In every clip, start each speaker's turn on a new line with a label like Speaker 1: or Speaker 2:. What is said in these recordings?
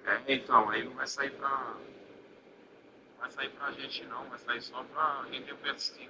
Speaker 1: É, então, aí não vai sair pra. Não vai sair pra gente não, vai sair só pra quem tem o PS5.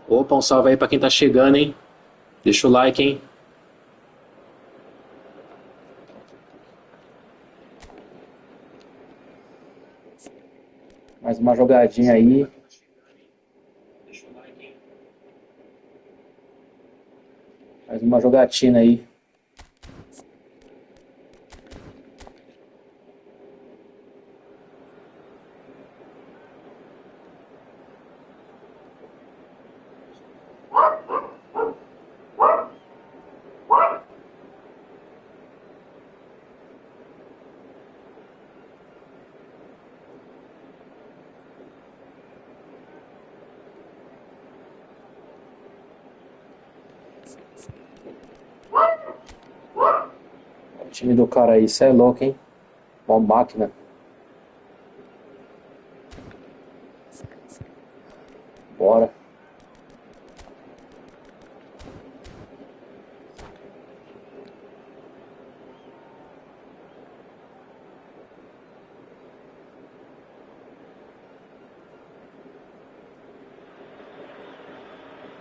Speaker 2: Opa, um salve aí pra quem tá chegando, hein? Deixa o like, hein? Mais uma jogadinha aí. Mais uma jogatina aí. O time do cara aí, cê é louco, hein? Uma máquina. Bora.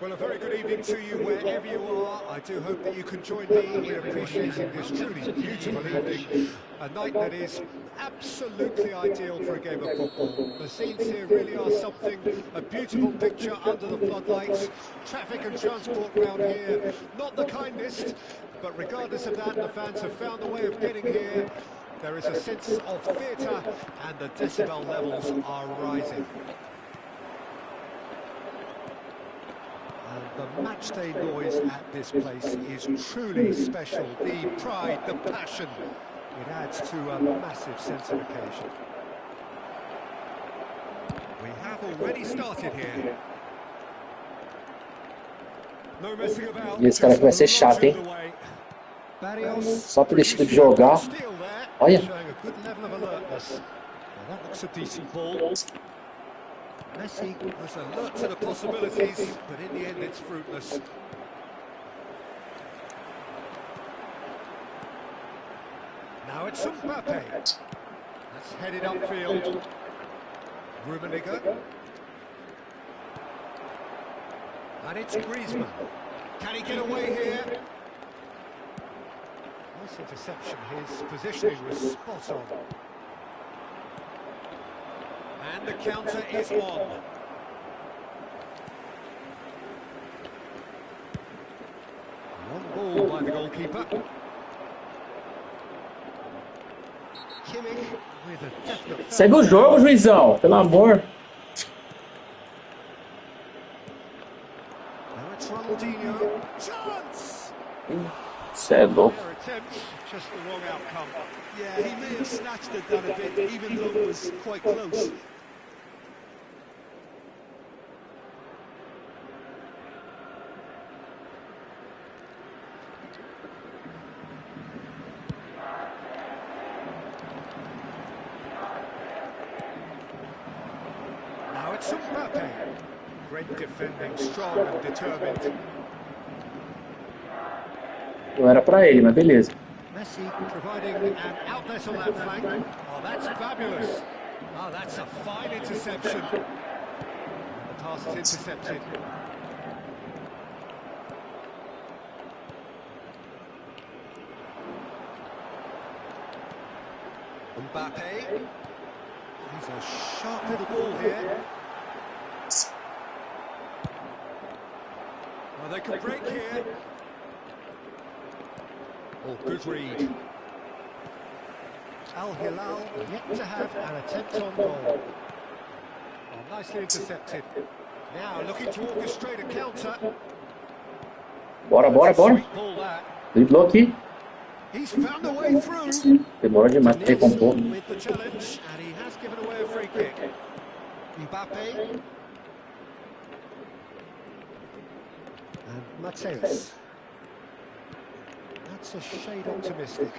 Speaker 3: Well, a very good evening to you wherever you are. I do hope that you can join me in appreciating this truly beautiful evening. A night that is absolutely ideal for a game of football. The scenes here really are something, a beautiful picture under the floodlights. Traffic and transport around here, not the kindest, but regardless of that, the fans have found a way of getting here. There is a sense of theatre and the decibel levels are rising. The matchday noise at this place is truly special. The pride, the passion, it adds to a massive sense of occasion. We have already started here. No messing about.
Speaker 2: E esse cara aqui vai ser chato, hein? Só pelo estilo de jogar. Olha.
Speaker 3: Messi was alert to the possibilities, but in the end it's fruitless. Now it's Mbappe. That's headed upfield. Rummenigge. And it's Griezmann. Can he get away here? Nice interception. His positioning was spot on. And the counter is on. One ball by the goalkeeper. Kimmich with a definite...
Speaker 2: Segue o jogo, juizão, pelo amor.
Speaker 3: Now it's Ronaldinho. Chance!
Speaker 2: Cê é louco.
Speaker 3: Their attempt, just the wrong outcome.
Speaker 4: Yeah, he may have snatched it down a bit, even though it was quite close.
Speaker 3: Now it's Mbappe. Great defending, strong and determined.
Speaker 2: Não era pra ele, mas beleza.
Speaker 3: Messi providing an outlet on that flank. Oh, that's fabulous. Oh, that's a fine interception. The pass is intercepted. Mbappe. He's a sharp little ball here. Oh, they can break here. Oh, good read. Al Hilal yet to have an attempt on goal. Oh, nicely intercepted. Now looking to orchestrate a counter.
Speaker 2: Bora, bora, bora.
Speaker 3: Sweet ball that.
Speaker 2: Driblou aqui.
Speaker 3: He's found a way through.
Speaker 2: Demorou demais pra recompor.
Speaker 3: With the challenge, and he has given away a free kick. Mbappe. And Mateus. That's a shade optimistic.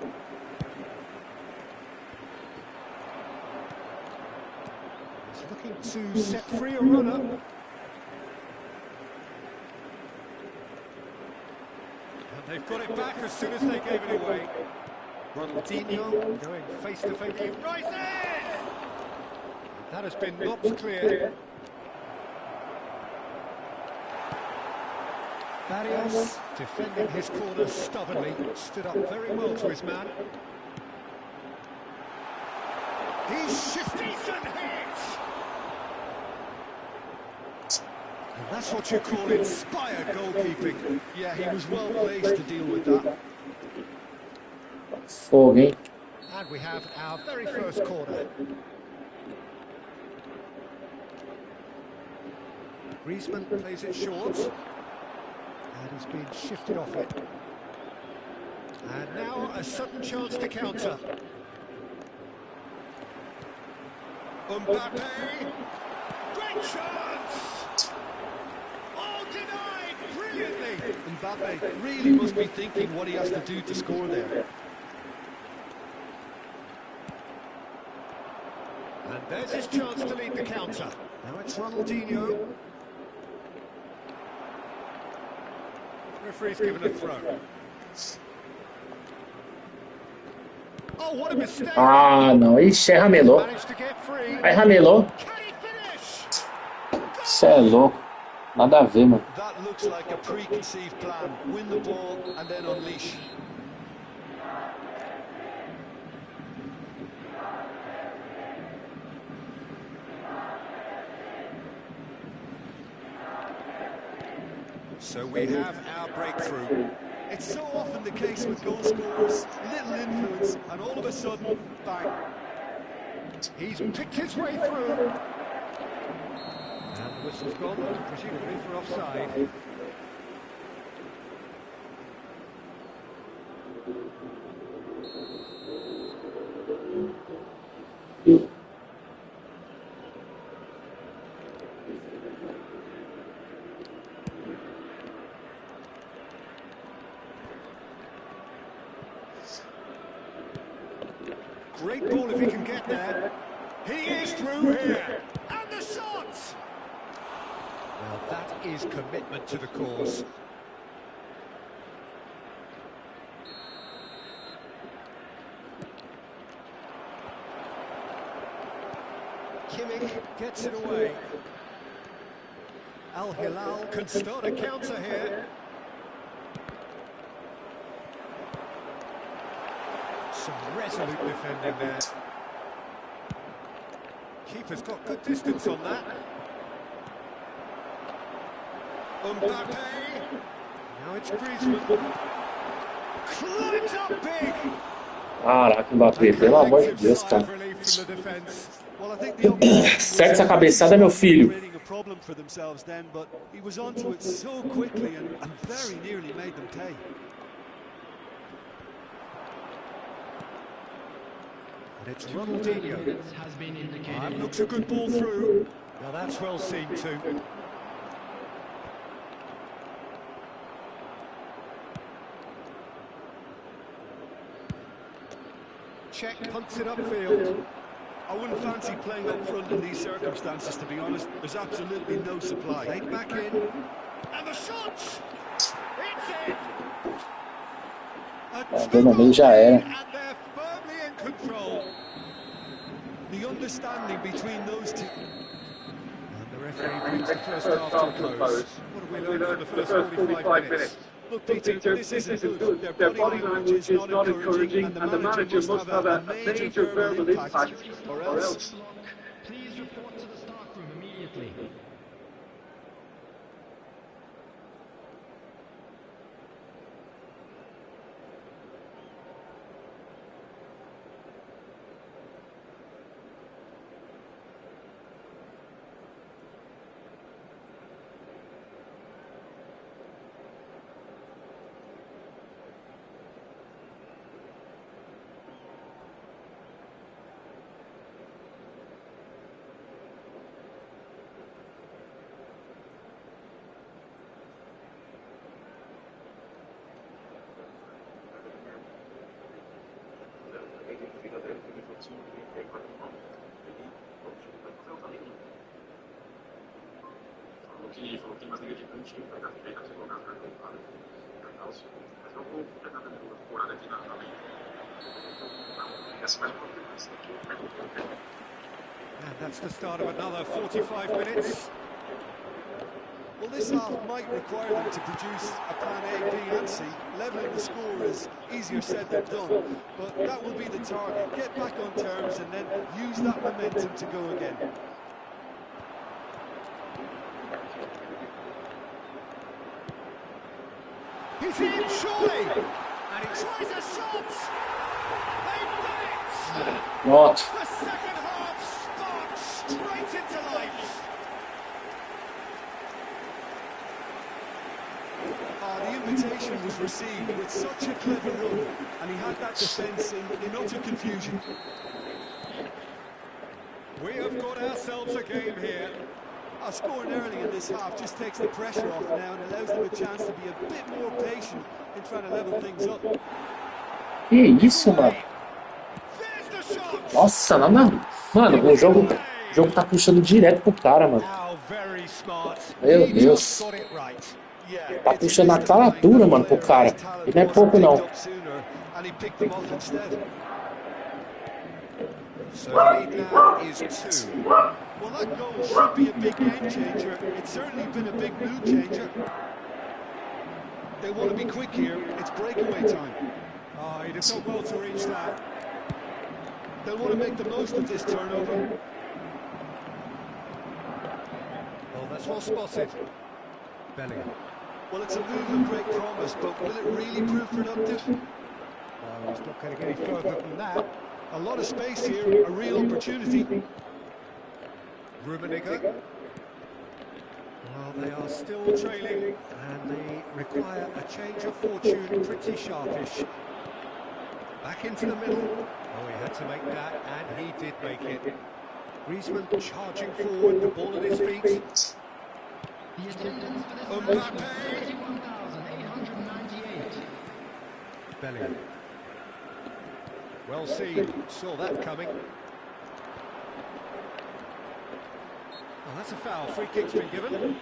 Speaker 3: He's looking to set free a runner. And they've got it back as soon as they gave it away. Ronaldinho going face to face. He rises! That has been knocked clear. Barrios defending his corner stubbornly, stood up very well to his man. He's shifty and hits! And that's what you call inspired goalkeeping.
Speaker 4: Yeah, he was well placed to deal with that.
Speaker 2: Fogo, hein?
Speaker 3: And we have our very first corner. Griezmann plays it short. And he's been shifted off it. And now a sudden chance to counter. Mbappe! Great chance! Oh, denied brilliantly!
Speaker 4: Mbappe really must be thinking what he has to do to score there.
Speaker 3: And there's his chance to lead the counter. Now it's Ronaldinho. Referee's given a throw. Oh, what a mistake!
Speaker 2: Ah, não. Ixi, ramelou.
Speaker 3: Managed to get free.
Speaker 2: Aí ramelou.
Speaker 3: Can he finish?
Speaker 2: Cê é louco. Nada a ver, mano.
Speaker 4: That looks like a preconceived plan. Win the ball and then unleash.
Speaker 3: So we have our breakthrough.
Speaker 4: It's so often the case with goal scorers. Little influence and all of a sudden, bang.
Speaker 3: He's picked his way through. And the whistle's gone, presumably for offside. Great ball if he can get there. He is through here. And the shot! Well, that is commitment to the cause. Kimmich gets it away. Al Hilal can start a counter here. Some resolute defending there. Keeper's got good distance on that. Mbappe. Now it's Griezmann. Climbs up big.
Speaker 2: Caraca, Mbappé, pelo amor de Deus, cara. Certa essa cabeçada, meu filho.
Speaker 3: It's Ronaldinho. Looks a good ball through. Now that's well seen too. Check punts it upfield.
Speaker 4: I wouldn't fancy playing up front in these circumstances, to be honest. There's absolutely no supply.
Speaker 3: Played back in. And the shot! It's in!
Speaker 2: No já era.
Speaker 3: And they're firmly in control.
Speaker 4: The understanding between those two.
Speaker 3: And the referee brings the first half to a close. What have we learned from the first 45 minutes?
Speaker 4: Look, Peter, this isn't good. Their body language is not encouraging, and the manager must have a major verbal impact, or else.
Speaker 5: Please report to the staff room immediately.
Speaker 1: Falou que mais liga de Penultimo vai dar feita se colocar para comprar. Mas eu vou pegar também uma temporada aqui na liga. Essa mais uma coisa aqui.
Speaker 3: And that's the start of another 45 minutes.
Speaker 4: Well, this half might require them to produce a plan A, B and C. Levelling the score is easier said than done, but that will be the target. Get back on terms and then use that momentum to go again.
Speaker 3: He's in, surely! And he tries a shot! They've done it!
Speaker 2: Not.
Speaker 3: The second half sparks straight into life!
Speaker 4: The invitation was received with such a clever run, and he had that defence in utter confusion.
Speaker 3: We have got ourselves a game here.
Speaker 4: Scoring early in this half just takes the pressure off now and allows them a chance to be a bit more patient in trying to level things up.
Speaker 2: Que isso, mano? Nossa, lá na... Mano, o jogo tá puxando direto pro cara, mano. Meu Deus. Tá puxando a cara dura, mano, pro cara. E não é pouco, não.
Speaker 3: So the lead now is 2.
Speaker 4: Well, that goal should be a big game changer. It's certainly been a big mood changer. They want to be quick here. It's breakaway time.
Speaker 3: Oh, he'd have done well to reach that.
Speaker 4: They'll want to make the most of this turnover.
Speaker 3: Oh, that's well spotted. Bellingham.
Speaker 4: Well, it's a move of great promise, but will it really prove productive?
Speaker 3: Oh, he's not going to get any further than that.
Speaker 4: A lot of space here, a real opportunity.
Speaker 3: Rummenigge. Well, they are still trailing, and they require a change of fortune pretty sharpish. Back into the middle. Oh, he had to make that, and he did make it. Griezmann charging forward, the ball at his feet.
Speaker 5: The attendance for this match was 31,898.
Speaker 3: Bellingham. Well seen, saw that coming. Oh, that's a foul, free kick's been given.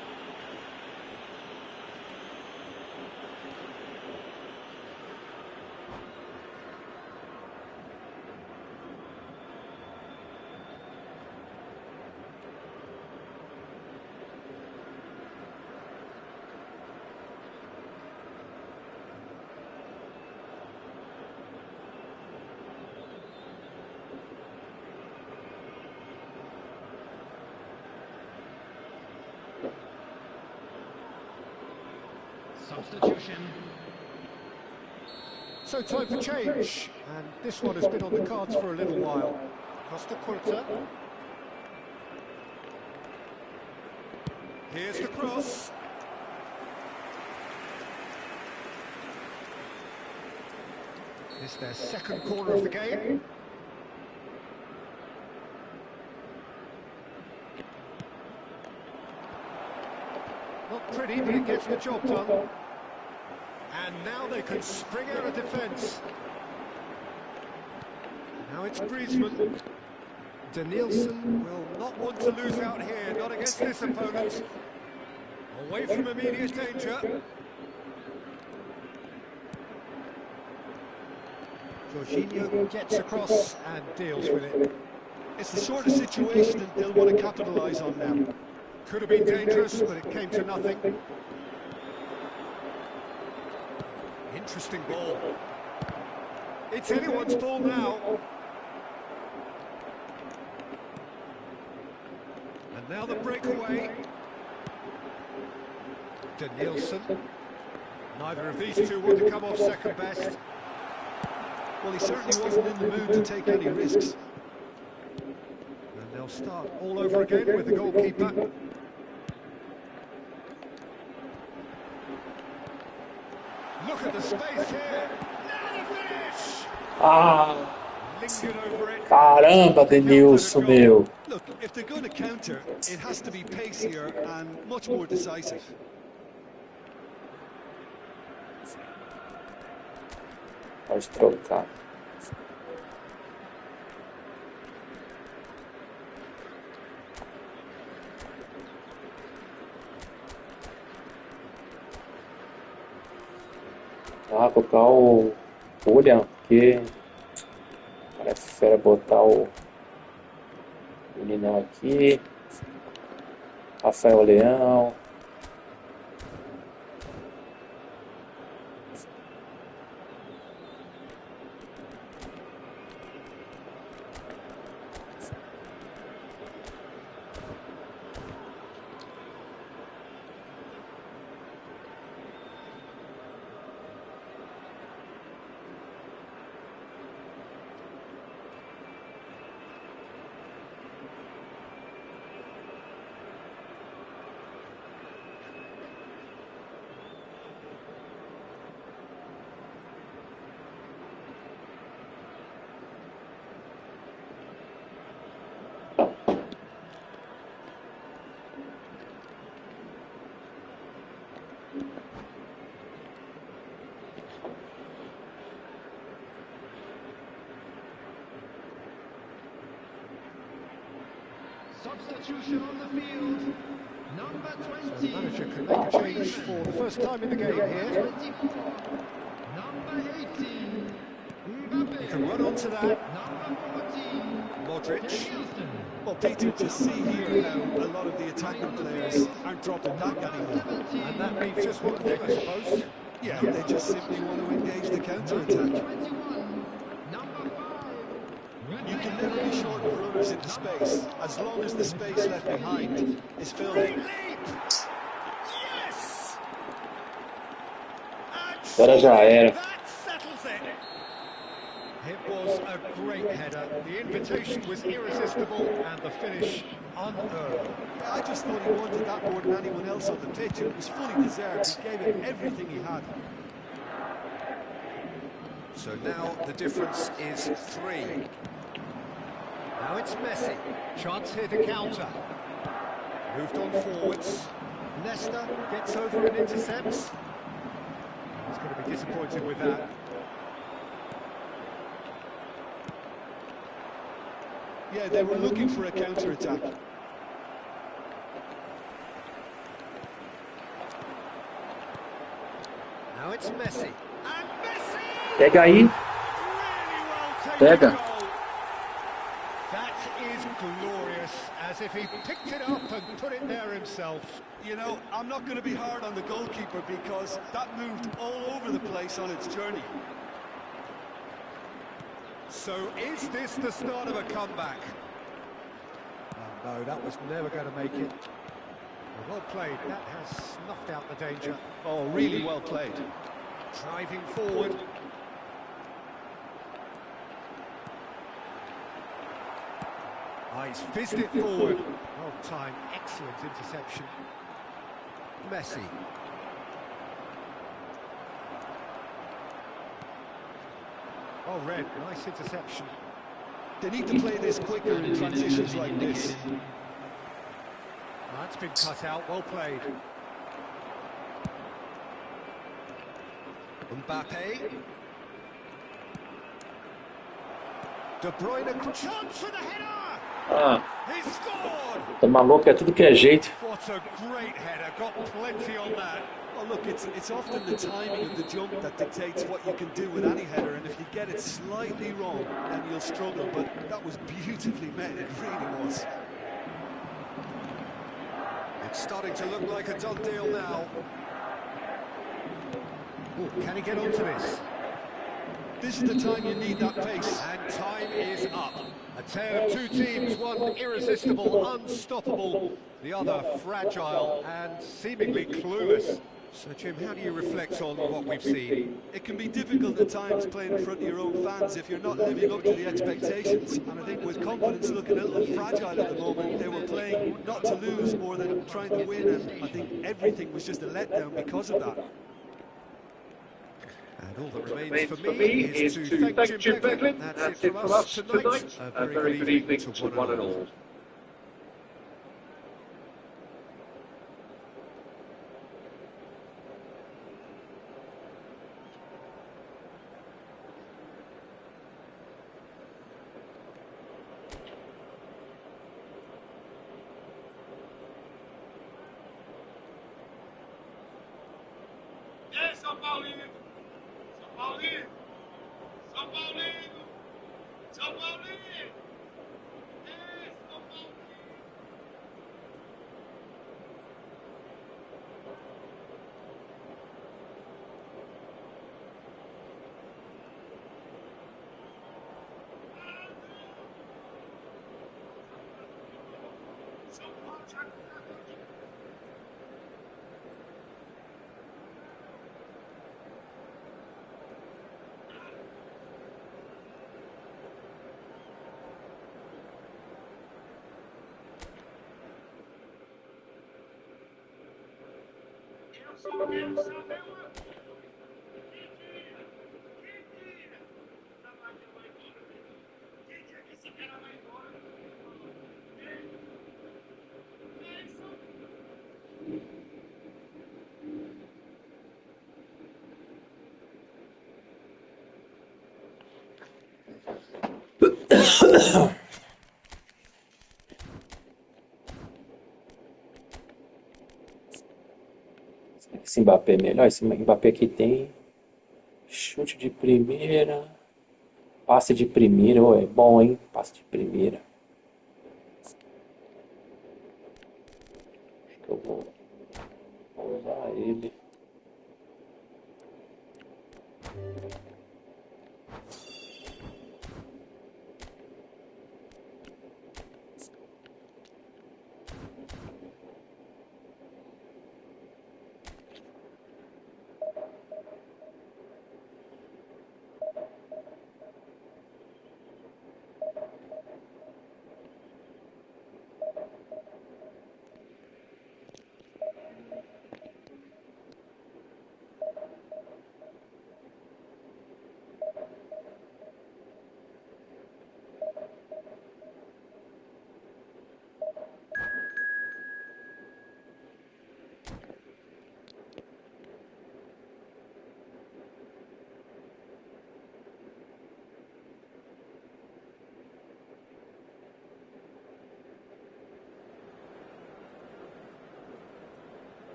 Speaker 5: Substitution.
Speaker 3: So time for change, and this one has been on the cards for a little while. Costa Curta. Here's the cross. It's their second corner of the game. Not pretty, but it gets the job done. And now they can spring out of defence. Now it's Griezmann. Danielson will not want to lose out here, not against this opponent. Away from immediate danger. Jorginho gets across and deals with it.
Speaker 4: It's the sort of situation that they'll want to capitalise on now.
Speaker 3: Could have been dangerous, but it came to nothing. Interesting ball. It's anyone's ball now. And now the breakaway. Danielson. Neither of these two want to come off second best.
Speaker 4: Well, he certainly wasn't in the mood to take any risks.
Speaker 3: And they'll start all over again with the goalkeeper. Look at the space here. Now the finish.
Speaker 2: Ah,
Speaker 3: Lingered over it.
Speaker 2: caramba, Denilson, meu.
Speaker 4: Look, if they're going to counter, it has to be pacier and much more decisive.
Speaker 2: Pode trocar. Ah, colocar o William, porque parece fera botar o meninão aqui. Rafael Leão.
Speaker 5: Substitution on the field. Number 20.
Speaker 3: The manager can make a change for the first time in the game here.
Speaker 5: 24. Number 18. Mbappe.
Speaker 3: He can run onto that.
Speaker 5: Number 14.
Speaker 3: Modric.
Speaker 5: Danielson.
Speaker 4: Well, Peter, to see here how a lot of the attacking players aren't dropping back anymore.
Speaker 3: And that means just one thing, I suppose.
Speaker 4: Yeah, they just simply want to engage the counter-attack.
Speaker 5: 21. Number 5.
Speaker 4: You can never be short of runners into space, as long as the space left behind is filled.
Speaker 3: Yes!
Speaker 2: Agora já era.
Speaker 3: That settles it. It was a great header. The invitation was irresistible and the finish unearned.
Speaker 4: I just thought he wanted that more than anyone else on the pitch, and it was fully deserved. He gave it everything he had. So now the difference is 3. Now it's Messi.
Speaker 3: Chance here to counter. Moved on forwards. Leicester gets over and intercepts. He's going to be disappointed with that.
Speaker 4: Yeah, they were looking for a counter-attack. Now it's Messi. And Messi!
Speaker 2: Pega aí.
Speaker 3: Really well taken
Speaker 2: Pega.
Speaker 3: goal. That is glorious, as if he picked it up and put it there himself.
Speaker 4: You know, I'm not going to be hard on the goalkeeper because that moved all over the place on its journey.
Speaker 3: So is this the start of a comeback? Oh, no, that was never going to make it. Well played, that has snuffed out the danger.
Speaker 4: Oh, really well played.
Speaker 3: Driving forward. Ah, he's fizzed it forward. Well timed, excellent interception.
Speaker 4: Messi.
Speaker 3: Oh, Red, nice interception.
Speaker 4: They need to play this quicker in transitions like this.
Speaker 3: That's been cut out, well played.
Speaker 4: Mbappe. De Bruyne.
Speaker 3: Chance for the header!
Speaker 2: Ah,
Speaker 3: He scored!
Speaker 2: tá maluco, é tudo que é jeito.
Speaker 3: What a great header, got plenty on that.
Speaker 4: Oh, look, it's often the timing of the jump that dictates what you can do with any header, and if you get it slightly wrong, then you'll struggle, but that was beautifully made, it really was. It's starting to look like a done deal now.
Speaker 3: Ooh, can he get onto this?
Speaker 4: This is the time you need that pace.
Speaker 3: And time is up. A tale of two teams, one irresistible, unstoppable, the other fragile and seemingly clueless.
Speaker 4: So, Jim, how do you reflect on what we've seen? It can be difficult at times playing in front of your own fans if you're not living up to the expectations. And I think with confidence looking a little fragile at the moment, they were playing not to lose more than trying to win. And I think everything was just a letdown because of that. And all that remains for me is to thank Jim Beglin. That's it from us tonight. A very good evening to one and all.
Speaker 1: São Paulino! São Paulino! São Paulino! São Paulino! São Paulino! São Paulo já eu quero saber quem tira essa máquina vai embora, quem tira que esse cara vai embora, é isso.
Speaker 2: Esse Mbappé é melhor. Esse Mbappé aqui tem chute de primeira, passe de primeira. Oh, é bom, hein? Passe de primeira. Acho que eu vou usar ele.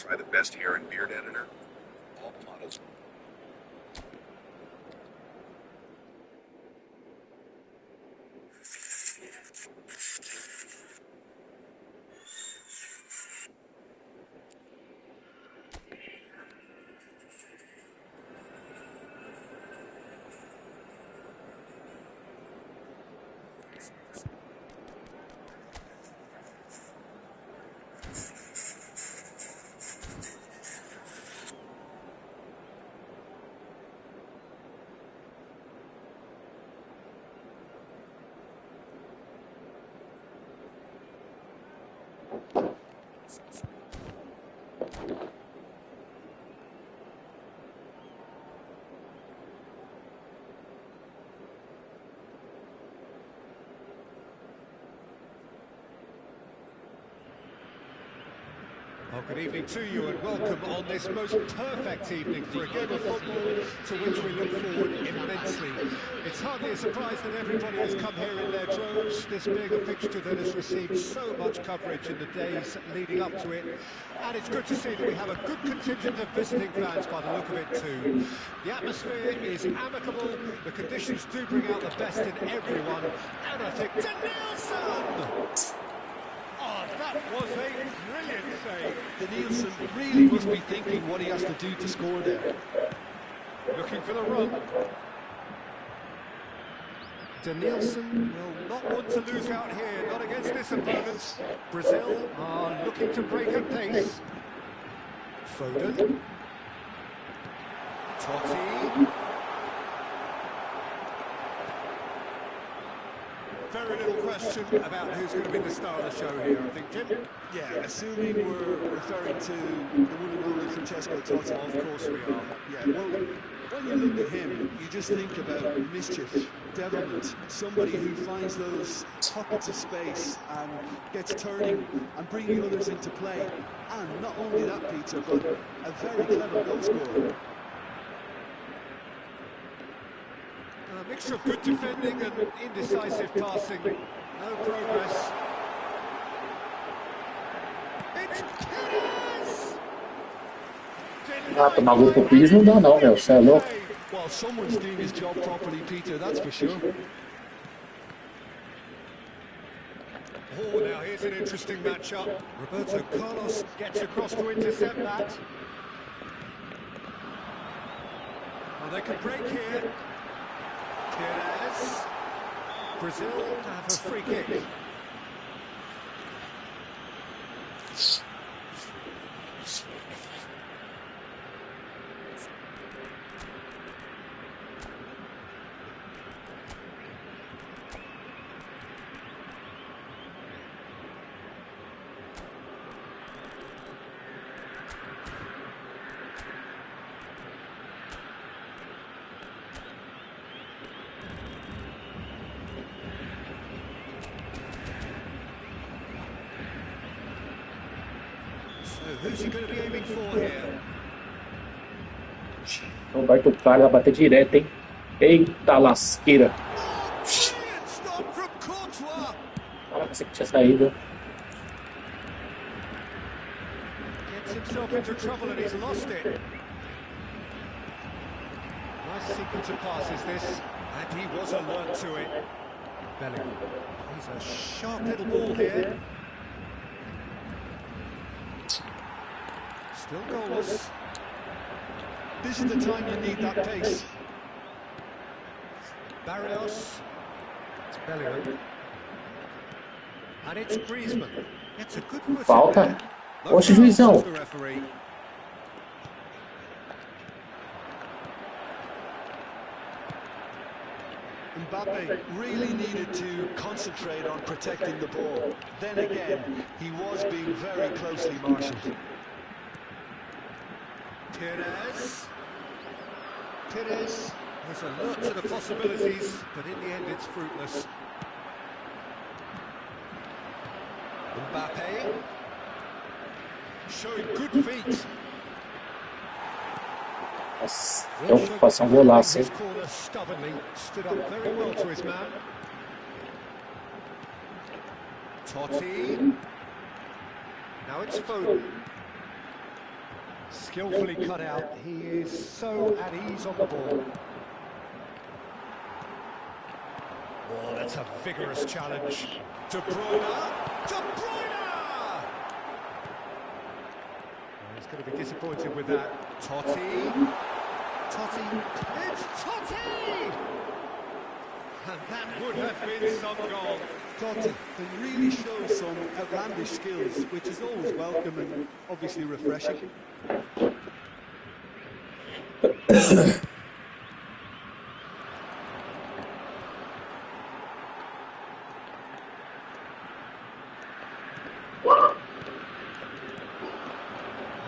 Speaker 6: by the best hair and beard editor. All models.
Speaker 3: Well, good evening to you and welcome on this most perfect evening for a game of football to which we look forward immensely. It's hardly a surprise that everybody has come here in their droves, this being a fixture that has received so much coverage in the days leading up to it. And it's good to see that we have a good contingent of visiting fans by the look of it too. The atmosphere is amicable, the conditions do bring out the best in everyone, and I think Danielson! Oh, that was a brilliant save.
Speaker 4: Danielson really must be thinking what he has to do to score there.
Speaker 3: Looking for the run. Danielson will not want to lose out here, not against this opponent. Brazil are looking to break at pace. Foden. Totti. Very little question about who's going to be the star of the show here, I think, Jim.
Speaker 4: Yeah, assuming we're referring to the one and only Francesco Totti.
Speaker 3: Of course we are.
Speaker 4: Yeah, well, when you look at him, you just think about mischief, devilment, somebody who finds those pockets of space and gets turning and bringing others into play. And not only that, Peter, but a very clever goal scorer.
Speaker 3: A mixture of good defending and indecisive passing. No progress. It's Perez!
Speaker 2: Ah, tomar gol pro Pires não dá não, meu. Você é louco?
Speaker 4: Well, someone's doing his job properly, Peter, that's for sure.
Speaker 3: Oh, now here's an interesting matchup. Roberto Carlos gets across to intercept that. Well, they can break here. Perez. Brazil have a free kick. Who's he going to be aiming for here?
Speaker 2: Não vai tocar, vai bater direto, hein? Eita lasqueira!
Speaker 3: Brilliant stop from Courtois.
Speaker 2: Ah, pensei que tinha saído.
Speaker 3: Gets himself into trouble and he's lost it. Nice sequence of passes this, and he was alert to it. Bellingham. He's a sharp little ball here. Still goalless.
Speaker 4: This is the time you need that pace.
Speaker 3: Barrios. It's Bellingham. And it's Griezmann. It's a good foot
Speaker 2: Falta.
Speaker 3: there.
Speaker 2: Oxe, juizão.
Speaker 3: The referee.
Speaker 4: Mbappe really needed to concentrate on protecting the ball. Then again, he was being very closely marshalled.
Speaker 3: Perez. Perez was alert to the possibilities, but in the end it's fruitless. Mbappe. Showing good feet.
Speaker 2: Nossa, preocupação golaço, hein?
Speaker 3: His corner stubbornly, stood up very well to his man. Totti. Now it's Foden. Skillfully cut out. He is so at ease on the ball. Oh, that's a vigorous challenge. De Bruyne! De Bruyne! Oh, he's going to be disappointed with that. Totti. Totti. It's Totti! And that would have been some goal.
Speaker 4: Totti can really show some outlandish skills, which is always welcome and obviously refreshing.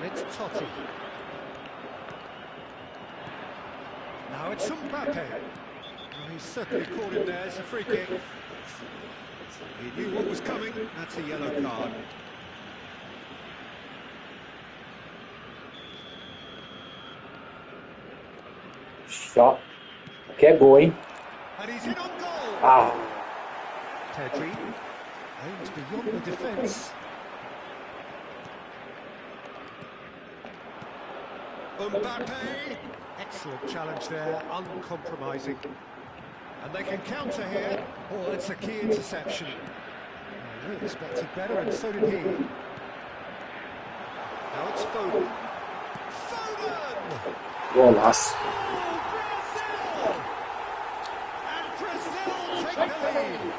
Speaker 3: It's Totti. Now it's Mbappe. Well, he's certainly caught him there. It's a free kick. He knew what was coming. That's a yellow card.
Speaker 2: Shot. Que é gol, hein?
Speaker 3: And he's in on goal.
Speaker 2: Ah,
Speaker 3: Pedri aims beyond the defence. Mbappe. Excellent challenge there, uncompromising. And they can counter here. Oh, that's a key interception. We expected better, and so did he. Now it's Foden. Foden!
Speaker 2: golaço.
Speaker 3: And Brazil take the lead.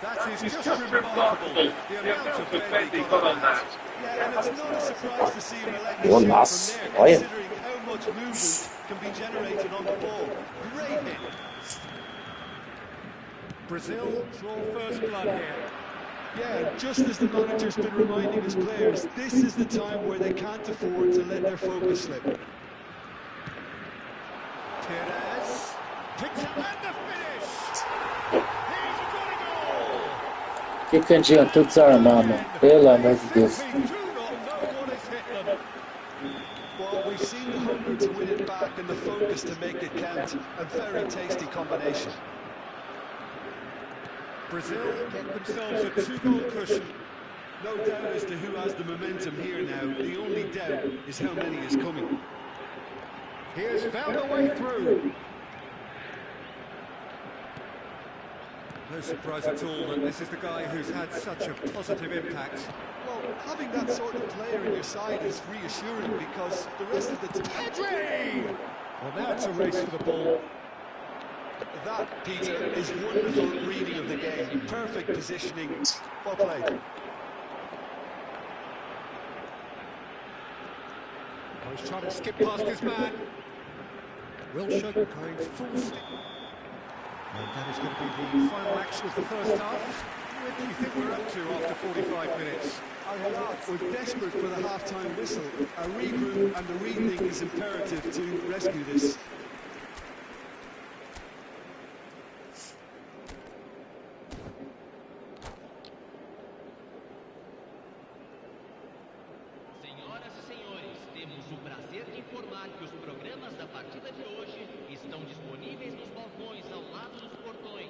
Speaker 3: That is just remarkable, the amount of defending he got on that.
Speaker 4: Yeah, and it's not a surprise to see him elect to
Speaker 2: Golaço.
Speaker 4: shoot from there,
Speaker 2: Olha.
Speaker 4: considering how much movement can be generated on the ball. Great hit.
Speaker 3: Brazil draw first blood here.
Speaker 4: Yeah, just as the manager's been reminding his players, this is the time where they can't afford to let their focus slip.
Speaker 3: Perez picks up and the finish. He's got it all.
Speaker 2: Que candidato desarmar, mano. Pelo amor de Deus.
Speaker 3: They do not know what has hit them.
Speaker 4: Well, we've seen the hunger to win it back and the focus to make it count. A very tasty combination.
Speaker 3: Brazil get themselves a two-goal cushion.
Speaker 4: No doubt as to who has the momentum here now. The only doubt is how many is coming.
Speaker 3: He has found a way through. No surprise at all that this is the guy who's had such a positive impact.
Speaker 4: Well, having that sort of player in your side is reassuring because the rest of the team...
Speaker 3: Pedri! Well, now it's a race for the ball.
Speaker 4: That, Peter, is wonderful reading of the game. Perfect positioning. Well played.
Speaker 3: Oh, he's trying to skip past his man. Wilshere going full steam. And that is going to be the final action of the first half. Where do you think we're up to after 45 minutes?
Speaker 4: We're desperate for the half-time whistle. A regroup and the rethink is imperative to rescue this.
Speaker 7: Senhoras e senhores, temos o prazer de informar que os programas da partida de hoje estão disponíveis nos balcões ao lado dos portões.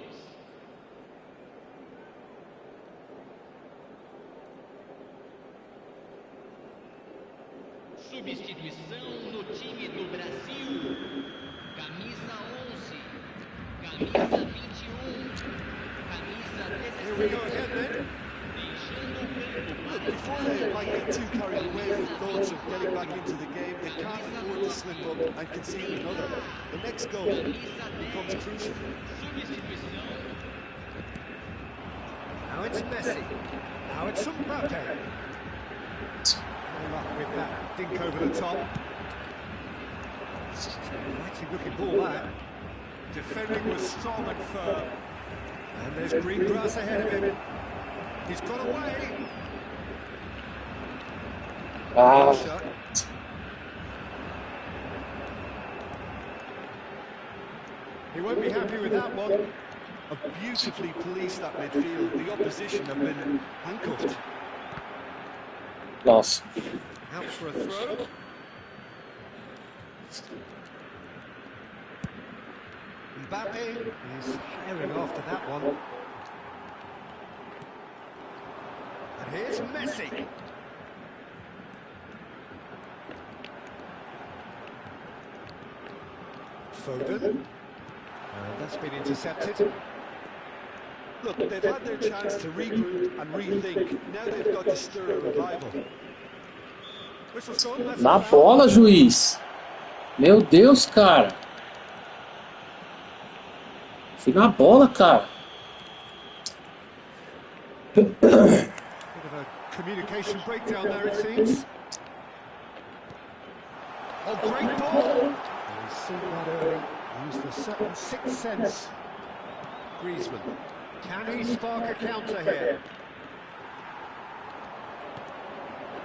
Speaker 7: Substituição no time do Brasil. Camisa 11, camisa 21, camisa 16. Deixando o campo para
Speaker 4: Before they might get too carried away with thoughts of getting back into the game, they can't afford to slip up and concede another. The next goal becomes crucial.
Speaker 7: substituição.
Speaker 3: Now it's Messi. Now it's Mbappe. No luck with that dink over the top. Mighty looking ball that. Defending was strong and firm. And there's green grass ahead of him. He's got away.
Speaker 2: Ah,
Speaker 3: Shot. He won't be happy with that one.
Speaker 4: Have beautifully policed that midfield. The opposition have been handcuffed.
Speaker 2: nossa.
Speaker 3: Out for a throw. Mbappe is firing after that one. And here's Messi. Foden. And that's been intercepted.
Speaker 4: Look, they've had their chance to regroup and rethink. Now they've got to stir a revival. Whistle's gone, that's
Speaker 2: Na
Speaker 4: a foul.
Speaker 2: bola, juiz. Meu Deus, cara. Fui na bola, cara.
Speaker 3: Bit of a communication breakdown there, it seems. Oh, great ball! He's seen that early. Used a certain sixth sense. Griezmann. Can he spark a counter here?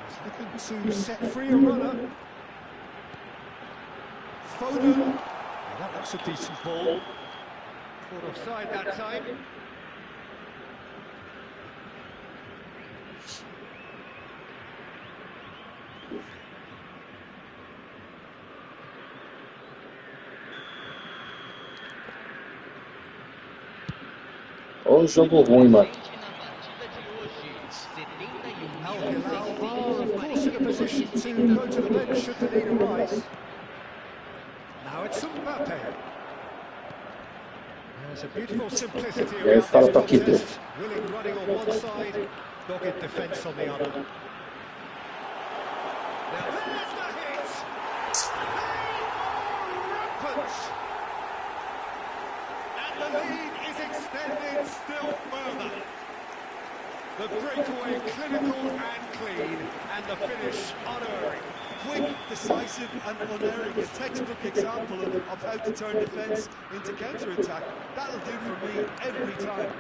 Speaker 3: He's looking to set free a runner. Foden. Oh, that looks a decent ball. Caught offside that time.
Speaker 2: Olha o jogo ruim, mano.
Speaker 3: Of course, in a position to go to the bench should the need arise. Now it's Mbappe. There's a beautiful simplicity around this contest. Willing running on one side, dogged defence on the other. Now there's the hit! They are rampant! And the lead is extended still further. The breakaway clinical and clean, and the finish unerring.
Speaker 4: Quick, decisive and unerring. A textbook example of how to turn defence into counter-attack. That'll do for me every time.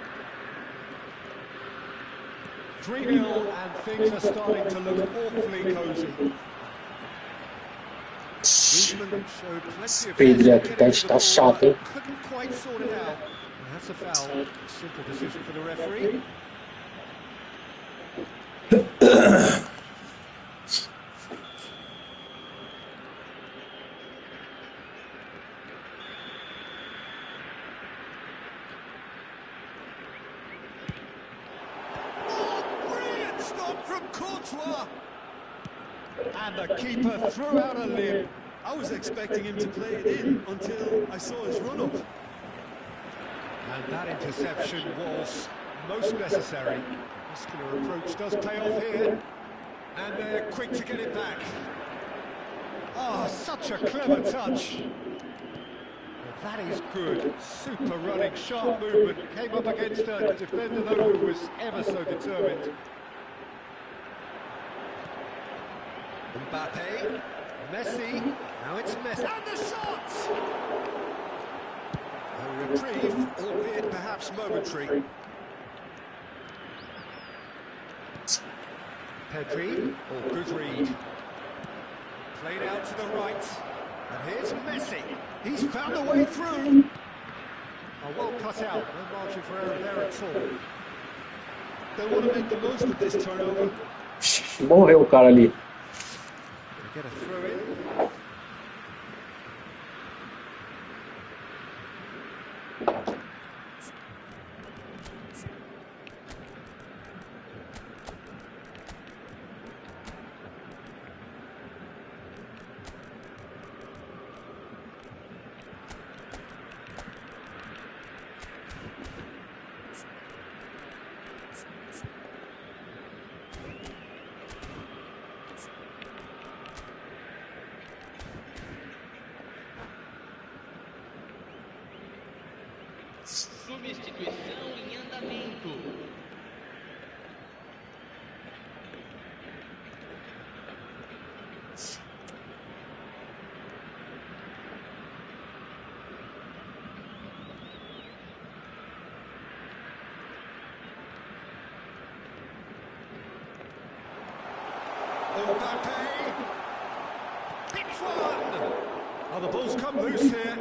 Speaker 3: 3-0 and things are starting to look awfully cosy. Griezmann showed plenty of
Speaker 2: Pedro aqui tá chato, hein?
Speaker 3: couldn't quite sort it out. And that's a foul. Simple decision for the referee.
Speaker 4: Brilliant stop from Courtois.
Speaker 3: And the keeper threw out a limb.
Speaker 4: I was expecting him to play it in until I saw his run-up.
Speaker 3: And that interception was most necessary. Muscular approach does pay off here. And they're quick to get it back. Oh, such a clever touch. Well, that is good. Super running, sharp movement. Came up against a defender, though, who was ever so determined. Mbappe. Messi. Now it's Messi. And the shot! A reprieve, albeit perhaps momentary. Pedri, or good read. Played out to the right. And here's Messi. He's found a way through. Oh, well cut out. No margin for error there at all.
Speaker 4: They want to make the most of this turnover.
Speaker 2: Morreu o cara ali.
Speaker 3: They get a throw in.
Speaker 7: Substituição em andamento.
Speaker 3: Mbappe. Hits one. Oh, the ball's come loose here.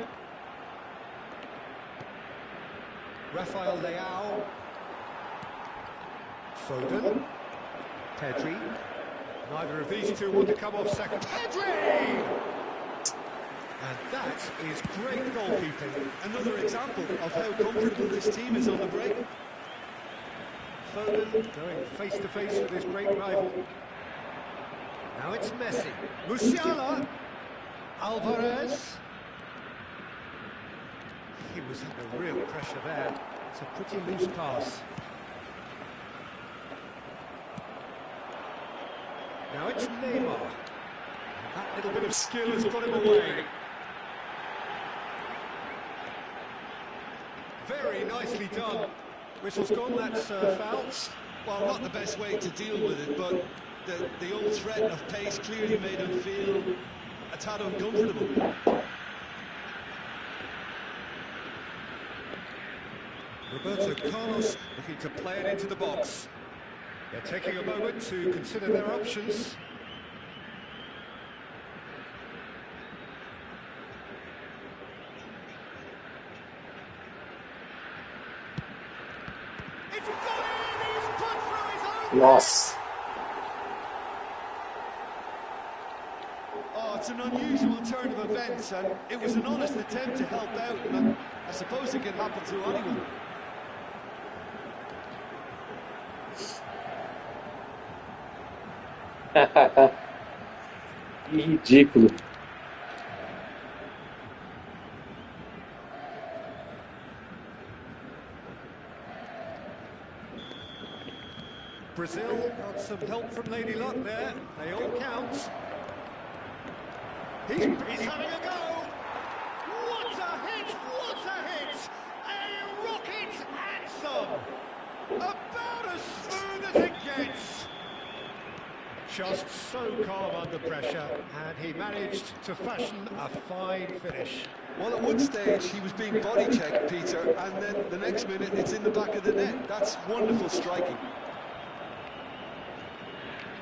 Speaker 3: Rafael Leao. Foden. Pedri. Neither of these two want to come off second. Pedri! And that is great goalkeeping.
Speaker 4: Another example of how comfortable this team is on the break.
Speaker 3: Foden going face to face with his great rival. Now it's Messi. Musiala. Alvarez. He was under real pressure there. It's a pretty loose pass. Now it's Neymar. That little bit of skill has got him away. Very nicely done. Whistle's gone, that's foul.
Speaker 4: Well, not the best way to deal with it, but the old threat of pace clearly made him feel a tad uncomfortable.
Speaker 3: Roberto Carlos looking to play it into the box. They're taking a moment to consider their options. It's gone in! He's put through his own
Speaker 2: Nossa.
Speaker 4: Oh, it's an unusual turn of events, and it was an honest attempt to help out, and I suppose it can happen to anyone.
Speaker 2: Que ridículo.
Speaker 3: Brazil got some help from Lady Luck there. They all count. He's having a go. What a hit! What a hit! A rocket anthem! About as smooth as it gets. Just so calm under pressure, and he managed to fashion a fine finish.
Speaker 4: Well, at one stage he was being body checked, Peter, and then the next minute it's in the back of the net. That's wonderful striking.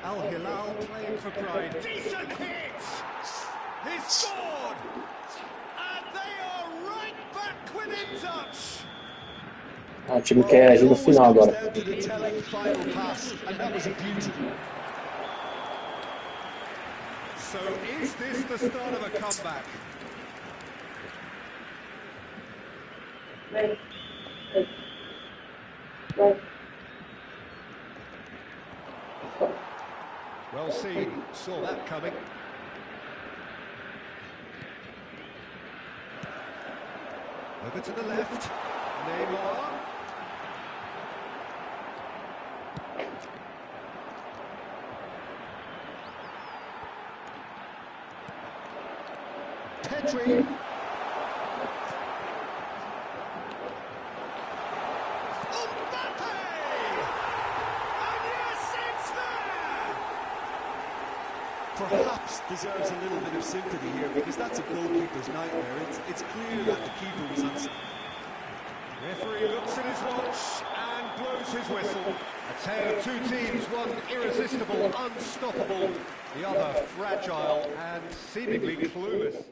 Speaker 3: Al Hilal playing for pride. Decent hit! He's scored! And they are right back within touch!
Speaker 2: O time quer agir no final agora.
Speaker 4: Down to the telling final pass, and that was a beauty.
Speaker 3: So is this the start of a comeback? Well seen, saw that coming. Over to the left, Neymar. Pedri.
Speaker 4: Perhaps deserves a little bit of sympathy here, because that's a goalkeeper's nightmare. It's clear that the keeper was on.
Speaker 3: Referee looks at his watch and blows his whistle. A tale of two teams, one irresistible, unstoppable, the other fragile and seemingly clueless.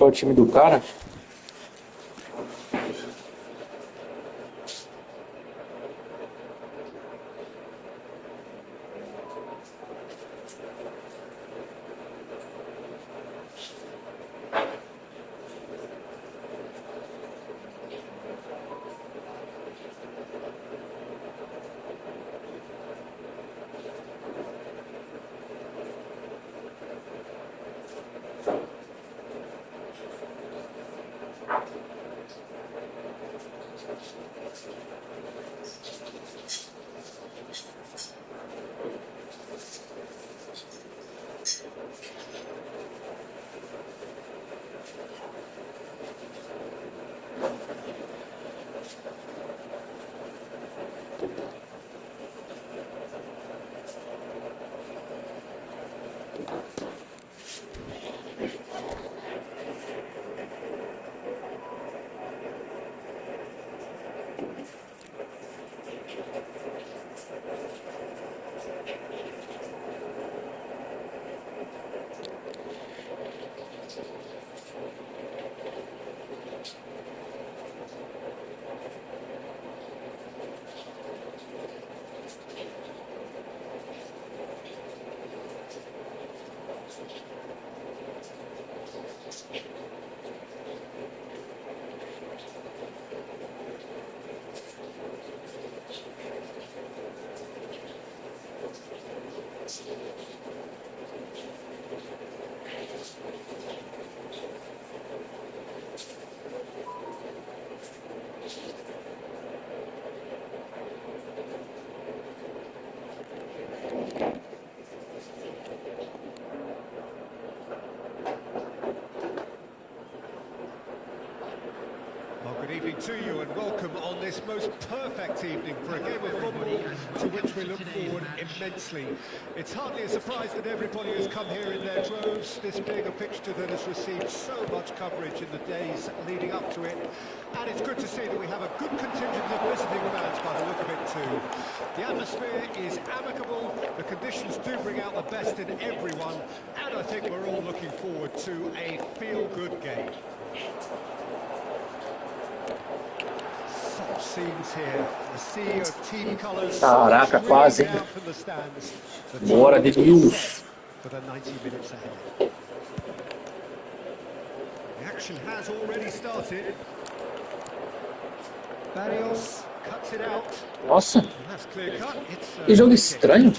Speaker 2: Só o time do cara?
Speaker 3: evening to you and welcome on this most perfect evening for a game of football to which we look forward immensely. It's hardly a surprise that everybody has come here in their droves, this being a fixture that has received so much coverage in the days leading up to it. And it's good to see that we have a good contingent of visiting fans by the look of it too. The atmosphere is amicable, the conditions do bring out the best in everyone, and I think we're all looking forward to a feel-good game. Such scenes here, a sea of team colours.
Speaker 2: Caraca, quase, hein? Bora, Denilson.
Speaker 3: For the 90 minutes ahead. The action has already started. Barrios cuts it out.
Speaker 2: Nossa,
Speaker 3: That's clear cut.
Speaker 2: que jogo estranho.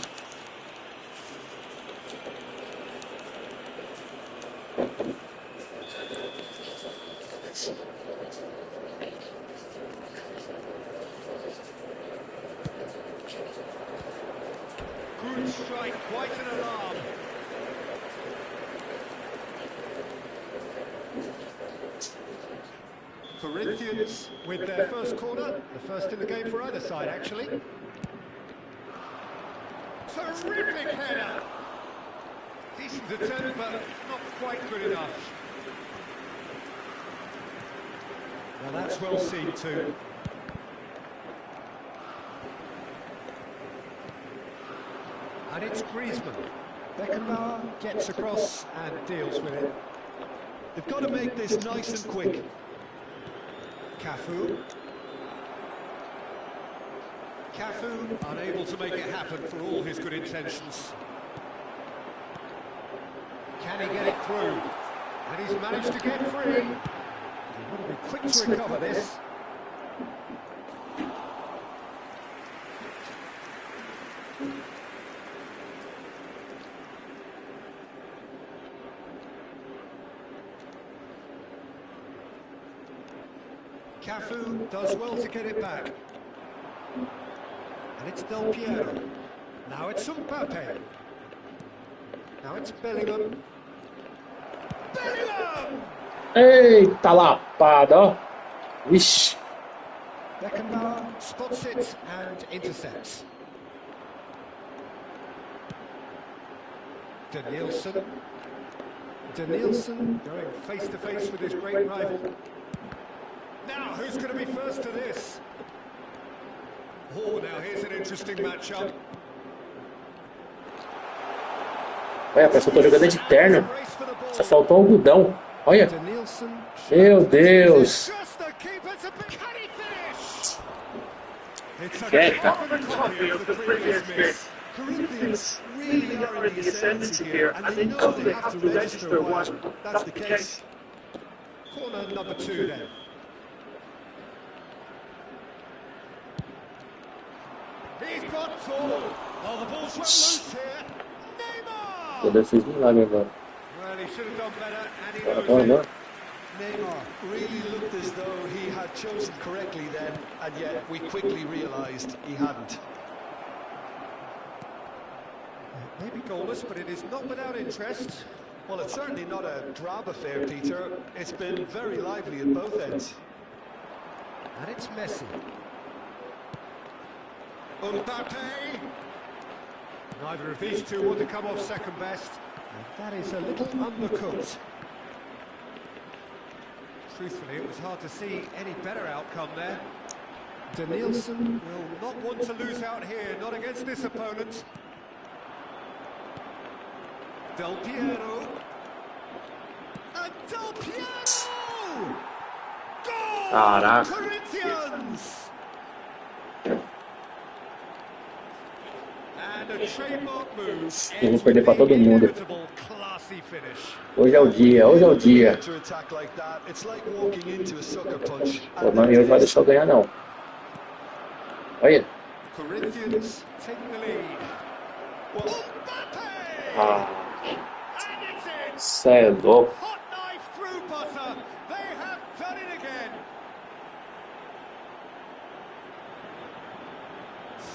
Speaker 3: Good strike, quite an alarm. Corinthians with their first corner, the first in the game for either side actually. Terrific header! Decent attempt, but not quite good enough. Well, that's well seen too. And it's Griezmann. Beckenbauer gets across and deals with it.
Speaker 4: They've got to make this nice and quick.
Speaker 3: Cafu. Cafu unable to make it happen for all his good intentions. Can he get it through? And he's managed to get free. He want to be quick to recover this. Cafu does well to get it back. And it's Del Piero. Now it's Mbappe. Now it's Bellingham. Bellingham!
Speaker 2: Eita lapada, ó. Vixe.
Speaker 3: Beckenbauer spots it and intercepts. Denilson. Denilson going face to face with his great rival. Now, who's going to be first to this? Oh, now here's an interesting matchup.
Speaker 2: Olha, parece que eu tô jogando de terno. Só faltou algodão. Olha. Meu Deus. Quieta.
Speaker 4: Corinthians really are in the ascendancy here, and they know they have to register one. That's the case.
Speaker 3: Corner number 2 then. He's got full. Oh, the ball's run loose here. Neymar!
Speaker 2: Eu fiz milagre agora.
Speaker 3: Well, he should have done better, and he knows it.
Speaker 4: Neymar really looked as though he had chosen correctly then, and yet we quickly realised he hadn't.
Speaker 3: Maybe goalless, but it is not without interest.
Speaker 4: Well, it's certainly not a drab affair, Peter. It's been very lively at both ends.
Speaker 3: And it's Messi. Mbappe! Neither of these two want to come off second best. And that is a little undercooked. Truthfully, it was hard to see any better outcome there. Denilson will not want to lose out here, not against this opponent. Del Piero. And Del Piero! Goal!
Speaker 2: Caraca.
Speaker 3: Corinthians! And a trademark move.
Speaker 2: Eu vou perder pra todo mundo.
Speaker 3: Classy finish.
Speaker 2: Hoje é o dia, hoje é o dia. O Mami hoje vai deixar eu ganhar, não. Olha.
Speaker 3: Corinthians taking the lead.
Speaker 2: Ah. Cê é louco.
Speaker 3: Hot knife through butter. They have done it again.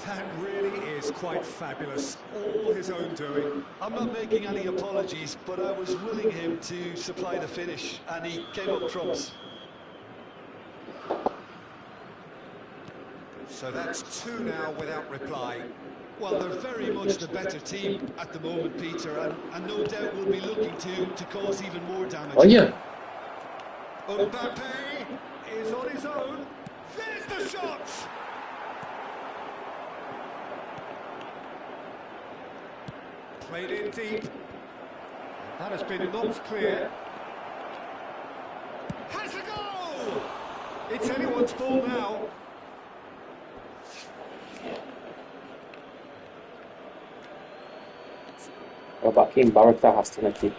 Speaker 3: That really is quite fabulous. All his own doing.
Speaker 4: I'm not making any apologies, but I was willing him to supply the finish, and he came up trumps. So that's 2 now without reply. Well, they're very much the better team at the moment, Peter, and no doubt will be looking to cause even more damage.
Speaker 2: Olha!
Speaker 4: Mbappe is on his own. There's the shot! Played in deep. That has been knocked clear. Has a goal! It's anyone's ball now.
Speaker 2: O Beckenbauer que tá arrastando aqui.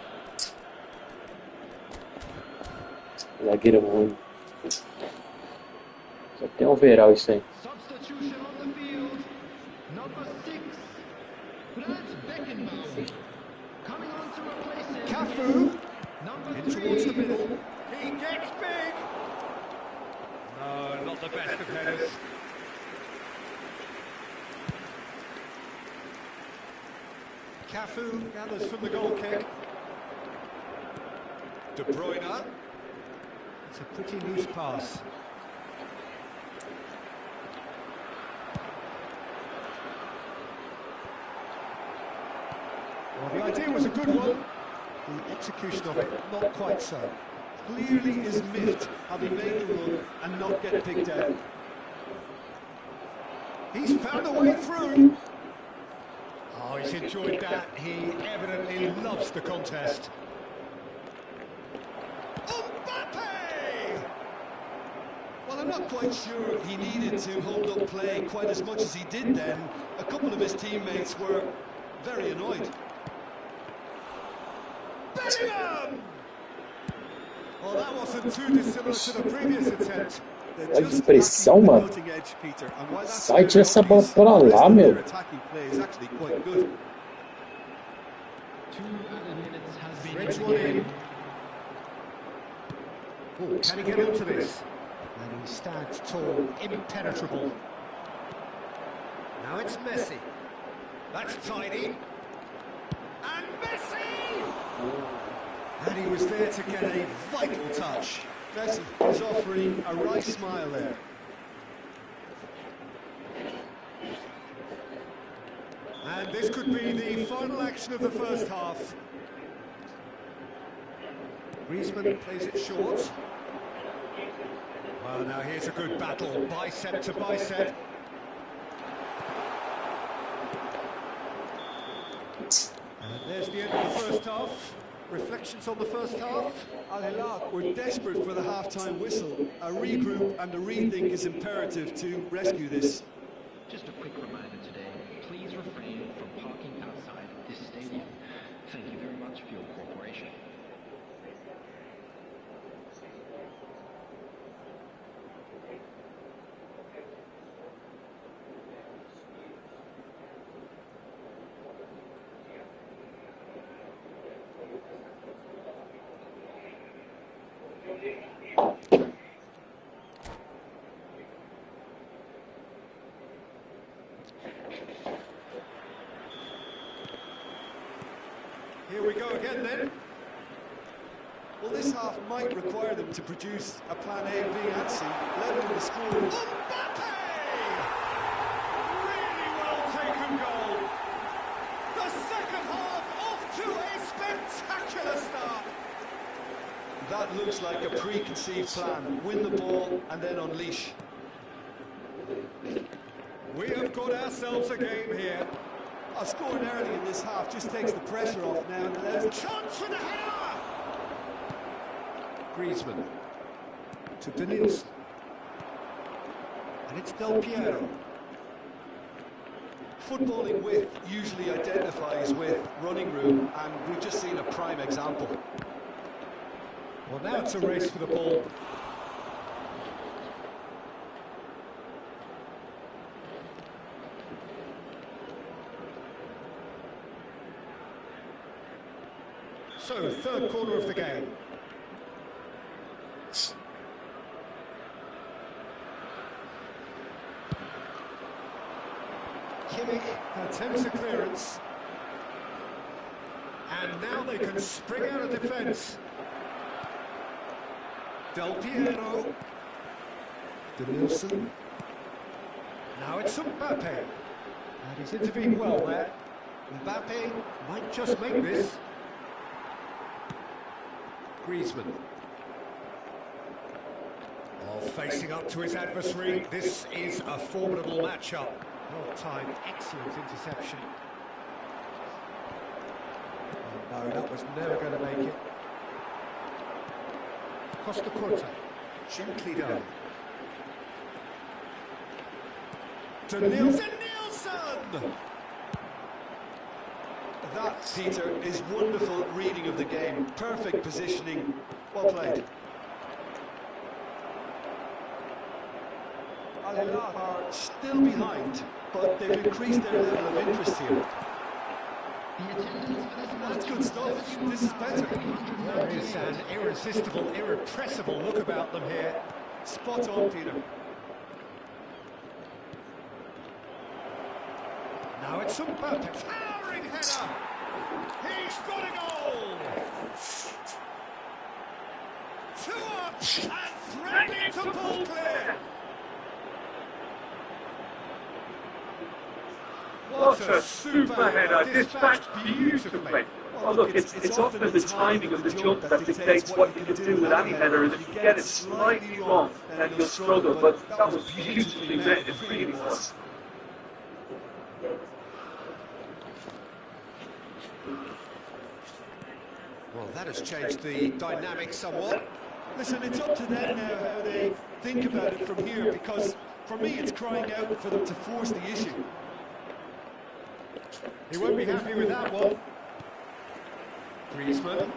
Speaker 2: Zagueiro ruim. Só tem overall isso aí.
Speaker 5: Substitution on the field. Number 6, Franz Beckenbauer. Coming on to replace him.
Speaker 4: Cafu.
Speaker 5: Number
Speaker 4: In
Speaker 5: 3.
Speaker 4: towards the middle. He gets big. No, not the best of headers. Cafu gathers from the goal kick. De Bruyne. It's a pretty loose pass. Well, the idea was a good one. The execution of it, not quite so. Clearly is miffed, having made the run and not get picked out. He's found a way through. Oh, he's enjoyed that. He evidently loves the contest. Mbappe! Well, I'm not quite sure he needed to hold up play quite as much as he did then. A couple of his teammates were very annoyed. Bellingham! Well, that wasn't too dissimilar to the previous attempt.
Speaker 2: Olha que pressão, mano. Sai, tira essa bola pra lá, meu.
Speaker 5: 2 added minutes has been
Speaker 4: Rich one in.
Speaker 5: added.
Speaker 4: Oh, can he get onto this? And he stands tall, impenetrable. Now it's Messi. That's tidy. And Messi! And he was there to get a vital touch. Messi is offering a wry smile there. And this could be the final action of the first half. Griezmann plays it short. Well, now here's a good battle, bicep to bicep. And there's the end of the first half. Reflections on the first half? Al Hilal were desperate for the half-time whistle. A regroup and a rethink is imperative to rescue this.
Speaker 7: Just a quick reminder today, please refrain from parking outside this stadium. Thank you very much for your cooperation.
Speaker 4: Here we go again then. Well, this half might require them to produce a plan A, B and C, leveling the score. Mbappe! Really well taken goal. The second half off to a spectacular start. That looks like a preconceived plan. Win the ball and then unleash. We have got ourselves a game here. Scoring early in this half just takes the pressure off now and allows a chance for the header! Griezmann to Penultimo. And it's Del Piero. Footballing width usually identifies with running room, and we've just seen a prime example. Well, now it's a race for the ball. So, third quarter of the game. Kimmich attempts a clearance. And now they can spring out of defence. Del Piero. Denilson.
Speaker 3: Now it's Mbappe. And he's intervened well there. Mbappe might just make this. Griezmann. Oh, facing up to his adversary. This is a formidable matchup. Well timed, excellent interception. Oh, no, that was never going to make it. Costa Curta, gently done. Nielsen!
Speaker 4: That, Peter, is wonderful reading of the game. Perfect positioning. Well played. Al Hilal are still behind, but they've increased their level of interest here. That's good stuff. This is better.
Speaker 3: There is an irresistible, irrepressible look about them here.
Speaker 4: Spot on, Peter.
Speaker 3: Now it's Mbappe. Towering header. He's got a goal. 2 up and threatening to pull clear.
Speaker 1: What a super header, dispatched beautifully. Oh look, it's often the timing of the jump that dictates what you can do with any header, and if you get it slightly wrong, then you'll struggle, but that was beautifully met, it really was.
Speaker 3: Well, that has changed the dynamic somewhat.
Speaker 4: Listen, it's up to them now how they think about it from here, because for me it's crying out for them to force the issue.
Speaker 3: He won't be happy with that one. Griezmann.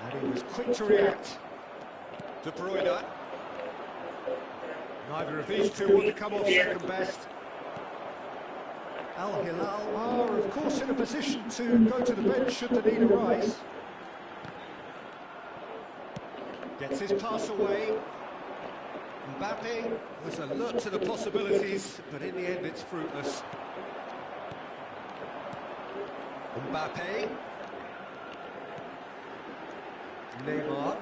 Speaker 3: And he was quick to react. De Bruyne. Neither of these two want to come off second best. Al Hilal are, of course, in a position to go to the bench should the need arise. Gets his pass away. Mbappe was alert to the possibilities, but in the end it's fruitless. Mbappe. Neymar.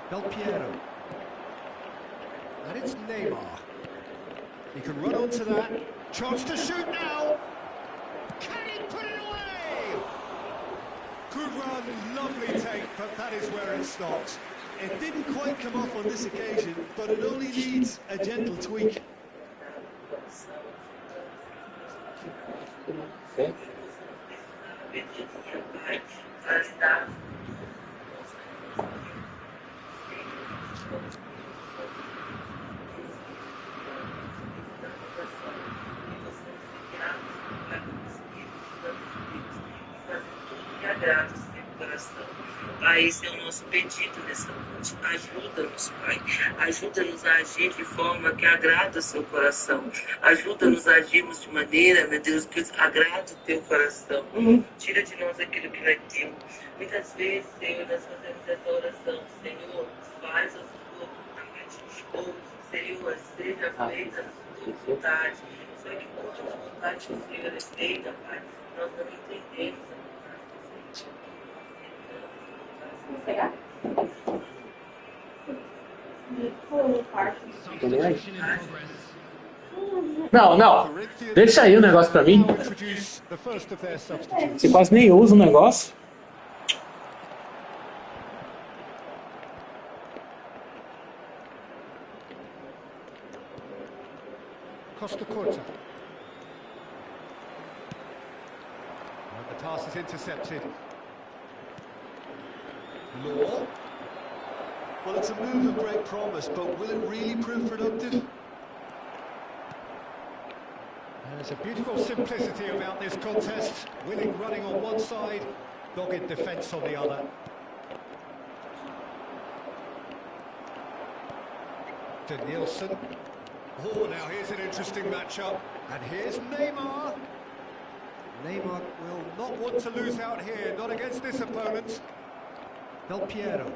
Speaker 3: Del Piero. And it's Neymar. He can run onto that. Chance to shoot now. Can he put it away?
Speaker 4: Good run, lovely take, but that is where it stopped. It didn't quite come off on this occasion, but it only needs a gentle tweak.
Speaker 8: Pai, esse é o nosso pedido nessa noite. Ajuda-nos, Pai. Ajuda-nos a agir de forma que agrada o seu coração. Ajuda-nos a agirmos de maneira, meu Deus, que agrade o teu coração. Tira de nós aquilo que não é teu. Muitas vezes, Senhor, nós fazemos essa oração. Senhor, faz a sua vontade. Ou, Senhor, seja feita a sua vontade. Só que quando a vontade do Senhor é feita, Pai, nós não entendemos a vontade do Senhor.
Speaker 9: Pegar?
Speaker 2: Não, não. Deixa aí o negócio pra mim. Você quase nem usa o negócio.
Speaker 3: Costa Curta. And the pass is intercepted.
Speaker 4: Law. Well, it's a move of great promise, but will it really prove productive?
Speaker 3: There's a beautiful simplicity about this contest. Willing running on one side, dogged defence on the other. To Nielsen. Oh, now here's an interesting matchup. And here's Neymar. Neymar will not want to lose out here, not against this opponent. Del Piero.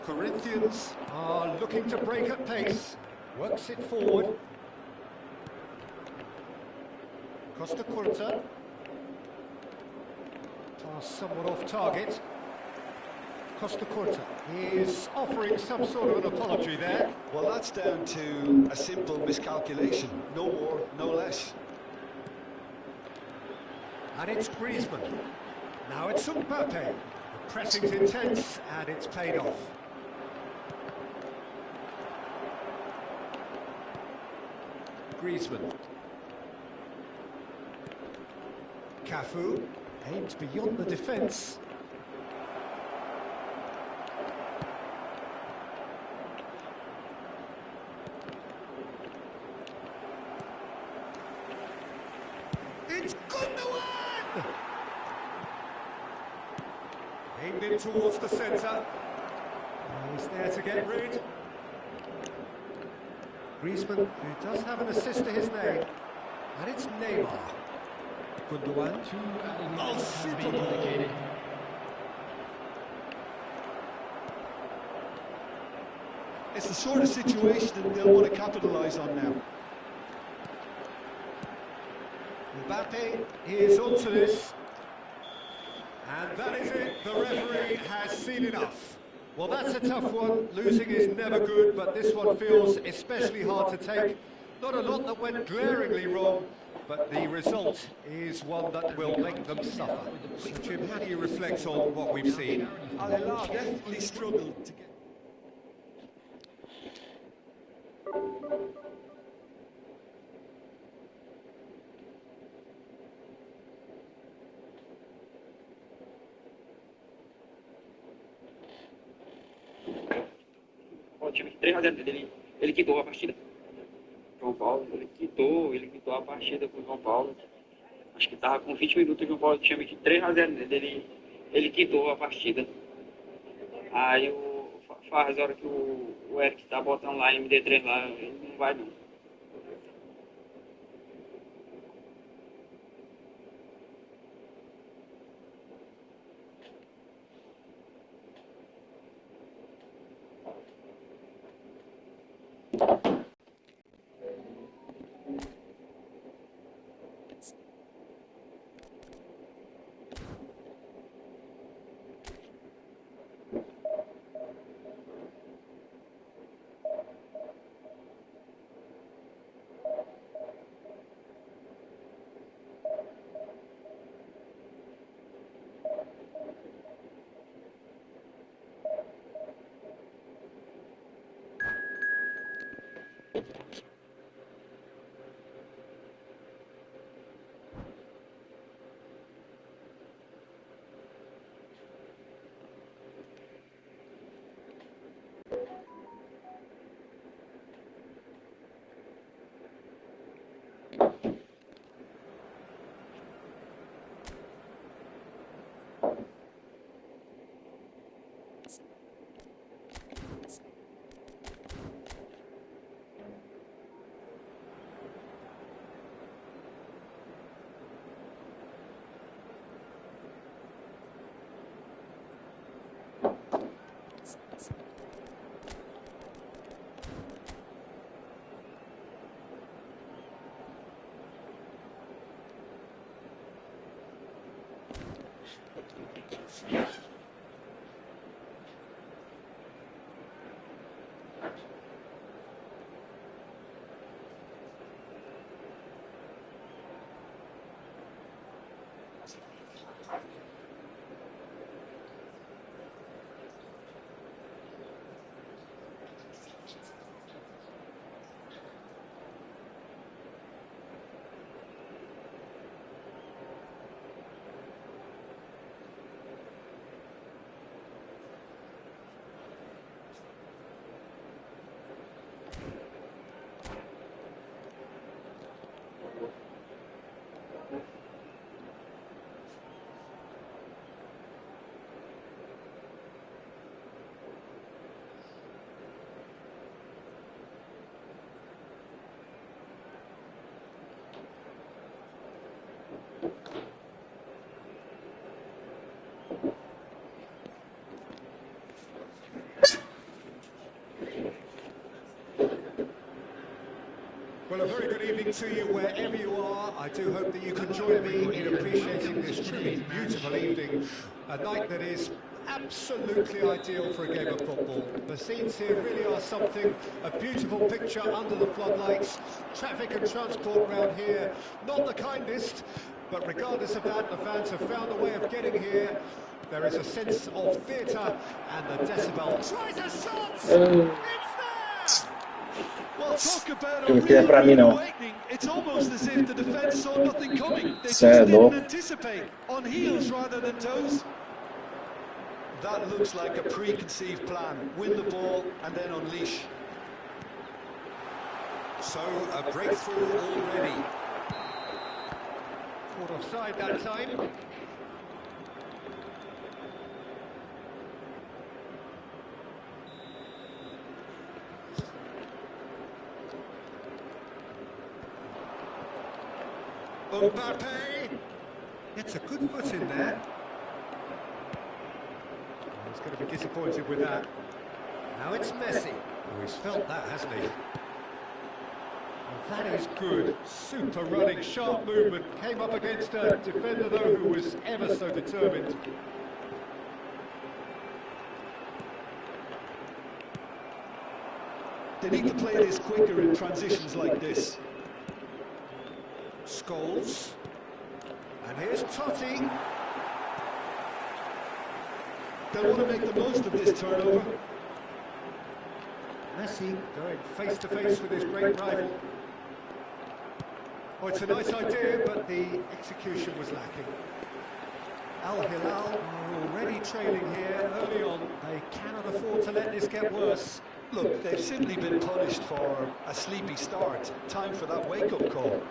Speaker 3: Corinthians are looking to break at pace. Works it forward. Costa Curta. Pass somewhat off target. Costa Curta is offering some sort of an apology there.
Speaker 4: Well, that's down to a simple miscalculation. No more, no less.
Speaker 3: And it's Griezmann. Now it's Mbappe. The pressing's intense and it's paid off. Griezmann. Cafu aims beyond the defence. It's Gundogan! Aimed in towards the centre. He's there to get rid. Griezmann, who does have an assist to his name. And it's Neymar. Gundogan.
Speaker 4: Oh, super ball. It's the sort of situation that they'll want to capitalise on now.
Speaker 3: Mbappe is onto this. And that is it. The referee has seen enough. Well, that's a tough one. Losing is never good, but this one feels especially hard to take. Not a lot that went glaringly wrong, but the result is one that will make them suffer. So, Jim, how do you reflect on what we've seen?
Speaker 4: Al-Hilal definitely struggled to get...
Speaker 9: O time 3-0 dele, ele quitou a partida. João Paulo, ele quitou a partida com o João Paulo. Acho que estava com 20 minutos, o João Paulo tinha metido 3-0 dele, ele quitou a partida. Aí faz a hora que o Eric tá botando lá MD3 lá, ele não vai não.
Speaker 3: Well, a very good evening to you wherever you are. I do hope that you can join me in appreciating this truly beautiful evening. A night that is absolutely ideal for a game of football. The scenes here really are something, a beautiful picture under the floodlights. Traffic and transport around here, not the kindest, but regardless of that, the fans have found a way of getting here. There is a sense of theatre and the decibel. Tries a shot! It's there!
Speaker 4: Well, talk about
Speaker 2: Eu
Speaker 4: a
Speaker 2: não queria
Speaker 4: real
Speaker 2: pra mim, não.
Speaker 4: awakening. It's almost as if the defence saw nothing coming. They just didn't anticipate. On heels rather than toes. That looks like a preconceived plan. Win the ball and then unleash.
Speaker 3: So, a breakthrough already. Caught offside that time. Mbappe gets a good foot in there. He's going to be disappointed with that. Now it's Messi. Oh, he's felt that, hasn't he? Well, that is good. Super running, sharp movement. Came up against a defender, though, who was ever so determined.
Speaker 4: They need to play this quicker in transitions like this.
Speaker 3: Scholes. And here's Totti.
Speaker 4: They want to make the most of this turnover.
Speaker 3: Messi going face to face with his great rival. Oh, it's a nice idea, but the execution was lacking. Al Hilal are already trailing here early on. They cannot afford to let this get worse.
Speaker 4: Look, they've simply been punished for a sleepy start. Time for that wake-up call.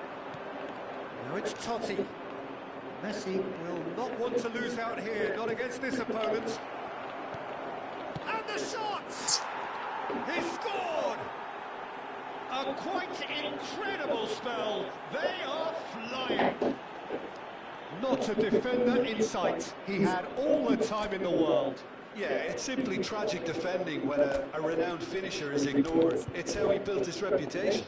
Speaker 3: Now it's Totti. Messi will not want to lose out here, not against this opponent. And the shot! He scored! A quite incredible spell. They are flying. Not a defender in sight. He had all the time in the world.
Speaker 4: Yeah, it's simply tragic defending when a renowned finisher is ignored. It's how he built his reputation.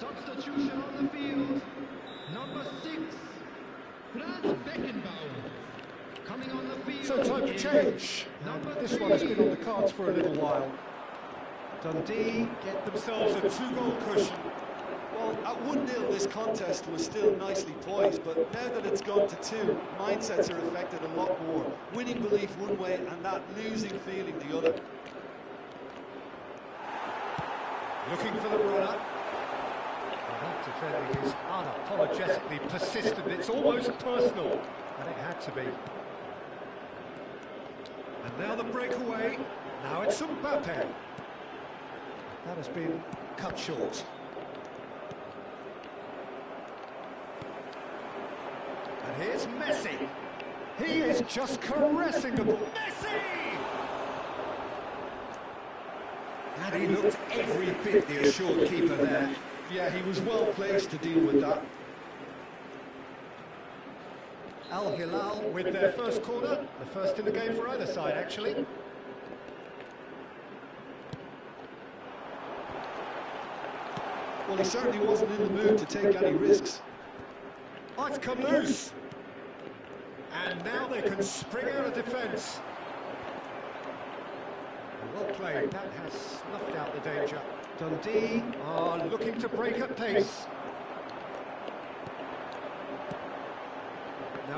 Speaker 5: Substitution on the field. Number 6, Franz Beckenbauer. Coming on the field.
Speaker 3: So time to change. This one has been on the cards for a little while. Dundee get themselves a 2-goal cushion.
Speaker 4: Well, at 1-0 this contest was still nicely poised, but now that it's gone to 2, mindsets are affected a lot more. Winning belief one way and that losing feeling the other.
Speaker 3: Looking for the runner. That defending is unapologetically persistent. It's almost personal, and it had to be. And now the breakaway. Now it's Mbappe. That has been cut short. And here's Messi. He is just caressing the ball. Messi! And he looked every bit the assured keeper there.
Speaker 4: Yeah, he was well placed to deal with that.
Speaker 3: Al Hilal with their first corner, the first in the game for either side, actually.
Speaker 4: Well, he certainly wasn't in the mood to take any risks.
Speaker 3: Oh, it's come loose. And now they can spring out of defence. Well played, that has snuffed out the danger. Dundee are looking to break at pace.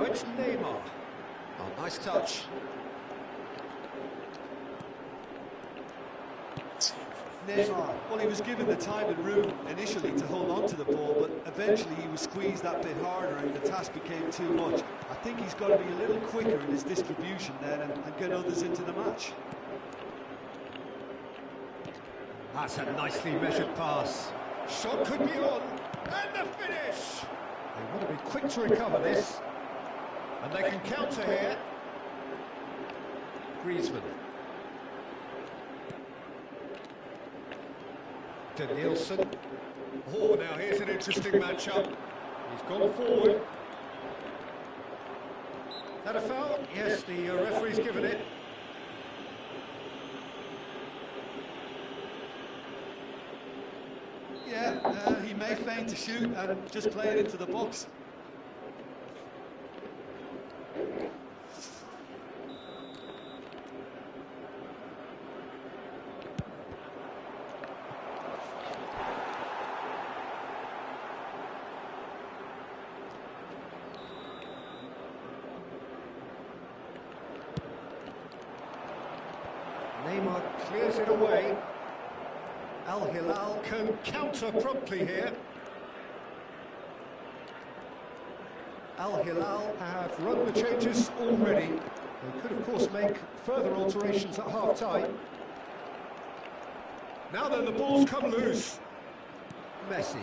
Speaker 3: Now it's Neymar. Oh, nice touch.
Speaker 4: Neymar, well, he was given the time and room initially to hold on to the ball, but eventually he was squeezed that bit harder and the task became too much. I think he's got to be a little quicker in his distribution then and get others into the match.
Speaker 3: That's a nicely measured pass. Shot could be on, and the finish! They want to be quick to recover this, and they can counter here. Griezmann. Danielson. Oh, now here's an interesting matchup. He's gone forward. Is that a foul? Yes, the referee's given it.
Speaker 4: Yeah, he may feign to shoot and just play it into the box.
Speaker 3: Neymar clears it away. Al Hilal can counter promptly here. Al Hilal have run the changes already. They could, of course, make further alterations at half-time. Now then, the ball's come loose. Messi.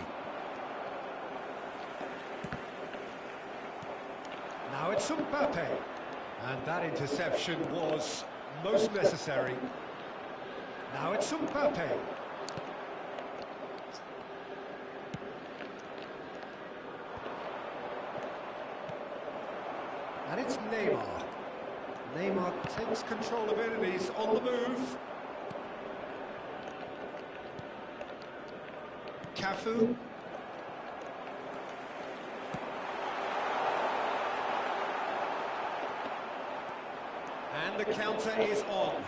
Speaker 3: Now it's Mbappe. And that interception was most necessary. Now it's Mbappe. And it's Neymar. Neymar takes control of it and he's on the move. Cafu. And the counter is on.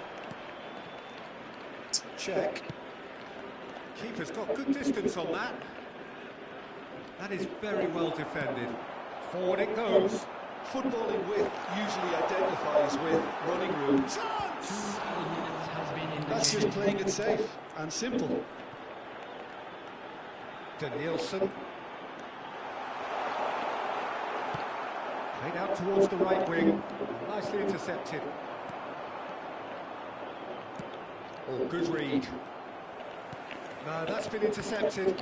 Speaker 3: Check. Keeper's got good distance on that. That is very well defended. Forward it goes.
Speaker 4: Footballing width usually identifies with running room.
Speaker 3: Chance!
Speaker 4: That's just playing it safe and simple.
Speaker 3: Danielson. Played out towards the right wing. Nicely intercepted. Oh, good read. No, that's been intercepted.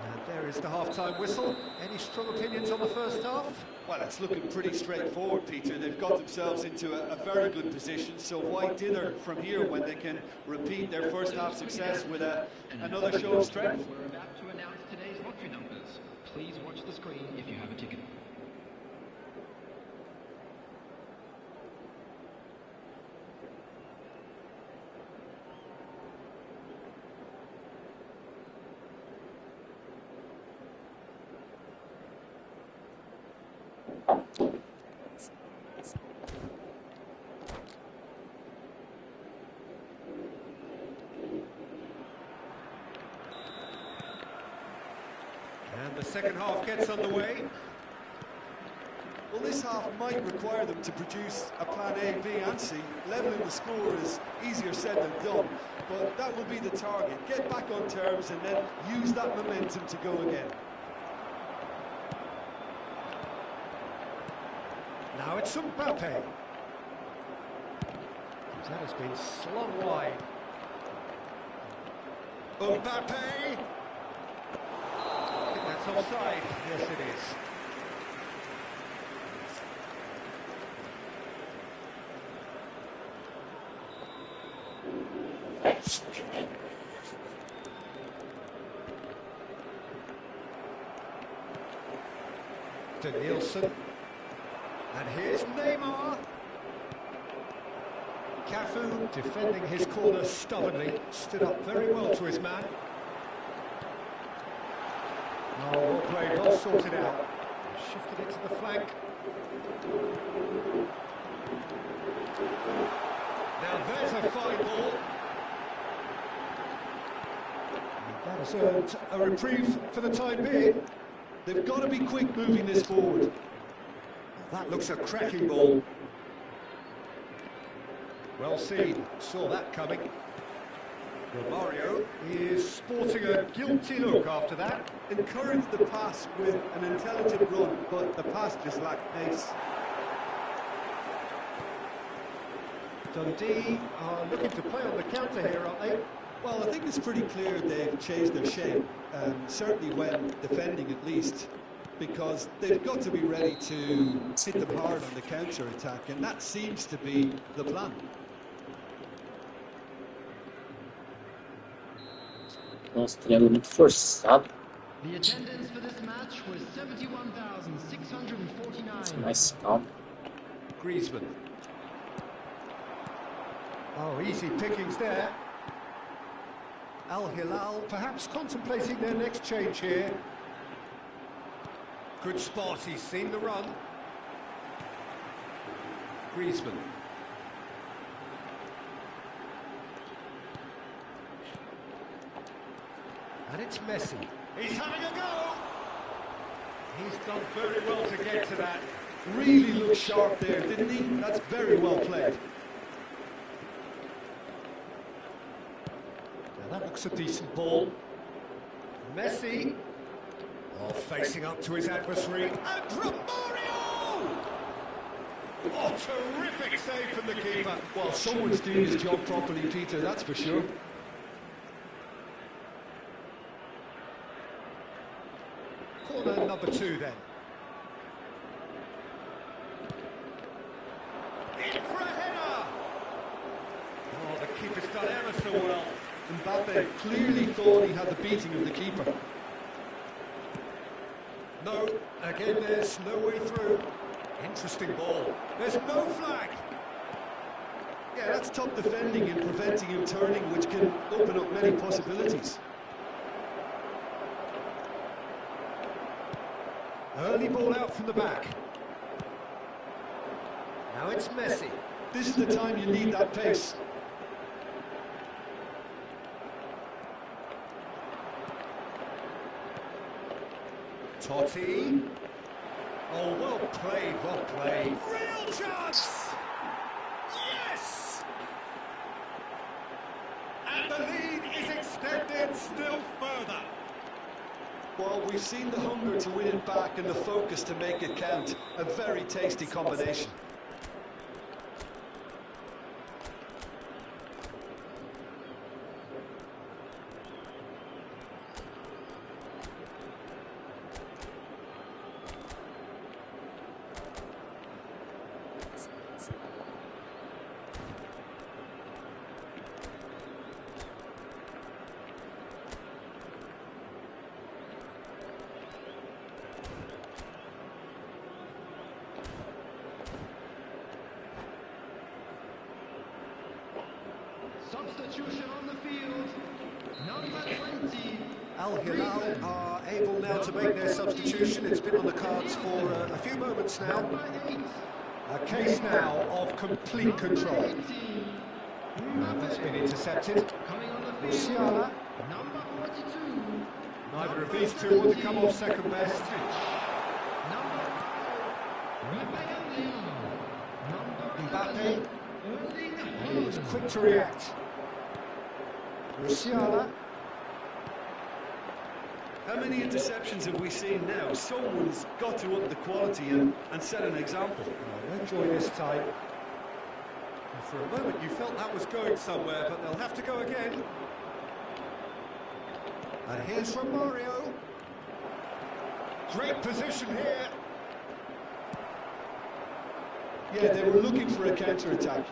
Speaker 3: And there is the half-time whistle. Any strong opinions on the first half?
Speaker 4: Well, it's looking pretty straightforward, Peter. They've got themselves into a very good position, so why dither from here when they can repeat their first half success with another show of strength?
Speaker 5: We're about to announce today's lottery numbers. Please watch the screen if you have a ticket.
Speaker 3: And the second half gets underway.
Speaker 4: Well, this half might require them to produce a plan A, B and C. Levelling the score is easier said than done, but that will be the target. Get back on terms and then use that momentum to go again.
Speaker 3: Now it's Mbappe. That has been slung wide. Mbappe! I think that's offside. Yes, it is. Danielson. And here's Neymar. Cafu, defending his corner stubbornly, stood up very well to his man. Oh, well played, well sorted out. Shifted it to the flank. Now there's a fine ball. And that has earned a reprieve for the time being. They've got to be quick moving this forward.
Speaker 4: That looks a cracking ball. Well seen, saw that coming. Romario is sporting a guilty look after that.
Speaker 3: Encouraged the pass with an intelligent run, but the pass just lacked pace.
Speaker 4: Dundee are looking to play on the counter here, aren't they?
Speaker 3: Well, I think it's pretty clear they've changed their shape, certainly when defending at least, because they've got to be ready to hit them hard on the counter-attack, and that seems to be the plan.
Speaker 2: Nossa, triângulo muito forçado.
Speaker 5: The attendance for this match was 71,649.
Speaker 2: Mais calmo.
Speaker 4: Griezmann. Oh, easy pickings there. Al Hilal perhaps contemplating their next change here. Good spot, he's seen the run. Griezmann. And it's Messi. He's having a go! He's done very well to get to that.
Speaker 3: Really looked sharp there, didn't he? That's very well played.
Speaker 4: Now that looks a decent ball. Messi. Oh, facing up to his adversary. And Romario! Oh, terrific save from the keeper.
Speaker 3: Well, someone's doing his job properly, Peter, that's for sure.
Speaker 4: Corner number 2 then. In for a header! Oh, the keeper's done ever so well.
Speaker 3: Mbappe clearly thought he had the beating of the keeper.
Speaker 4: No, again there's no way through. Interesting ball. There's no flag.
Speaker 3: Yeah, that's top defending and preventing him turning, which can open up many possibilities.
Speaker 4: Early ball out from the back. Now it's Messi.
Speaker 3: This is the time you need that pace.
Speaker 4: Totti. Oh, well played, well played. Real chance! Yes! And the lead is extended still further.
Speaker 3: Well, we've seen the hunger to win it back and the focus to make it count. A very tasty combination.
Speaker 5: Substitution on the field. Number 20.
Speaker 4: Al Hilal are able now to make their substitution. It's been on the cards for a few moments now. A case now of complete control. That's been intercepted.
Speaker 5: Coming on the field.
Speaker 4: Musiala.
Speaker 5: Number 42.
Speaker 4: Neither of these two want to come off second best.
Speaker 5: Number 5. Number
Speaker 4: Mbappe. And he was quick to react. Musiala.
Speaker 3: How many interceptions have we seen now? Someone's got to up the quality and set an example.
Speaker 4: No joy this time. And for a moment you felt that was going somewhere, but they'll have to go again. And here's Romario. Great position here.
Speaker 3: Yeah, they were looking for a counter-attack.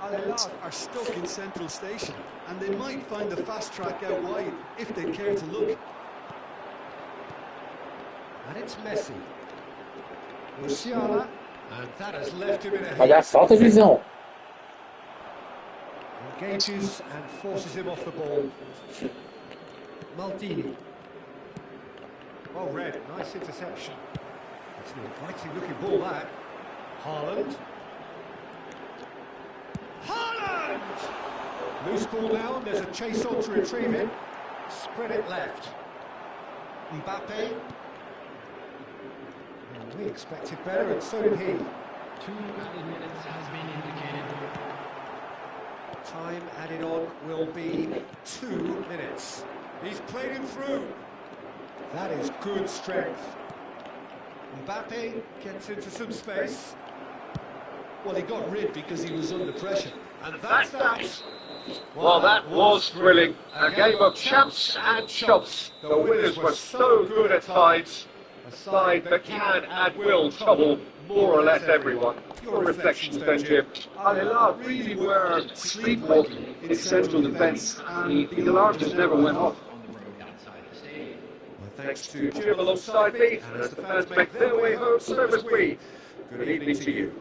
Speaker 3: Al Hilal are stuck in central station, and they might find the fast track out wide if they care to look.
Speaker 4: And it's Messi. Musiala. And that has left him in a
Speaker 2: Vai dar falta, Juizão.
Speaker 4: Engages and forces him off the ball. Maldini. Well read, nice interception. It's an inviting looking ball that. Haaland.
Speaker 3: Loose ball now, and there's a chase on to retrieve it. Spread it left. Mbappe. Well, we expected better, and so did he.
Speaker 5: 2 added minutes has been indicated.
Speaker 3: Time added on will be 2 minutes. He's played him through. That is good strength. Mbappe gets into some space.
Speaker 4: Well, he got rid because he was under pressure.
Speaker 3: And that's that.
Speaker 1: Well, that was thrilling. A game of champs and chops. The winners were so good at tides. A side that can and will trouble more or less everyone. Your reflections then, Jim. Al Hilal really were sleepwalking in central defence, and the alarm just never went off. Thanks to Jim alongside me, and as the fans make their way home, so as we. Good evening to you.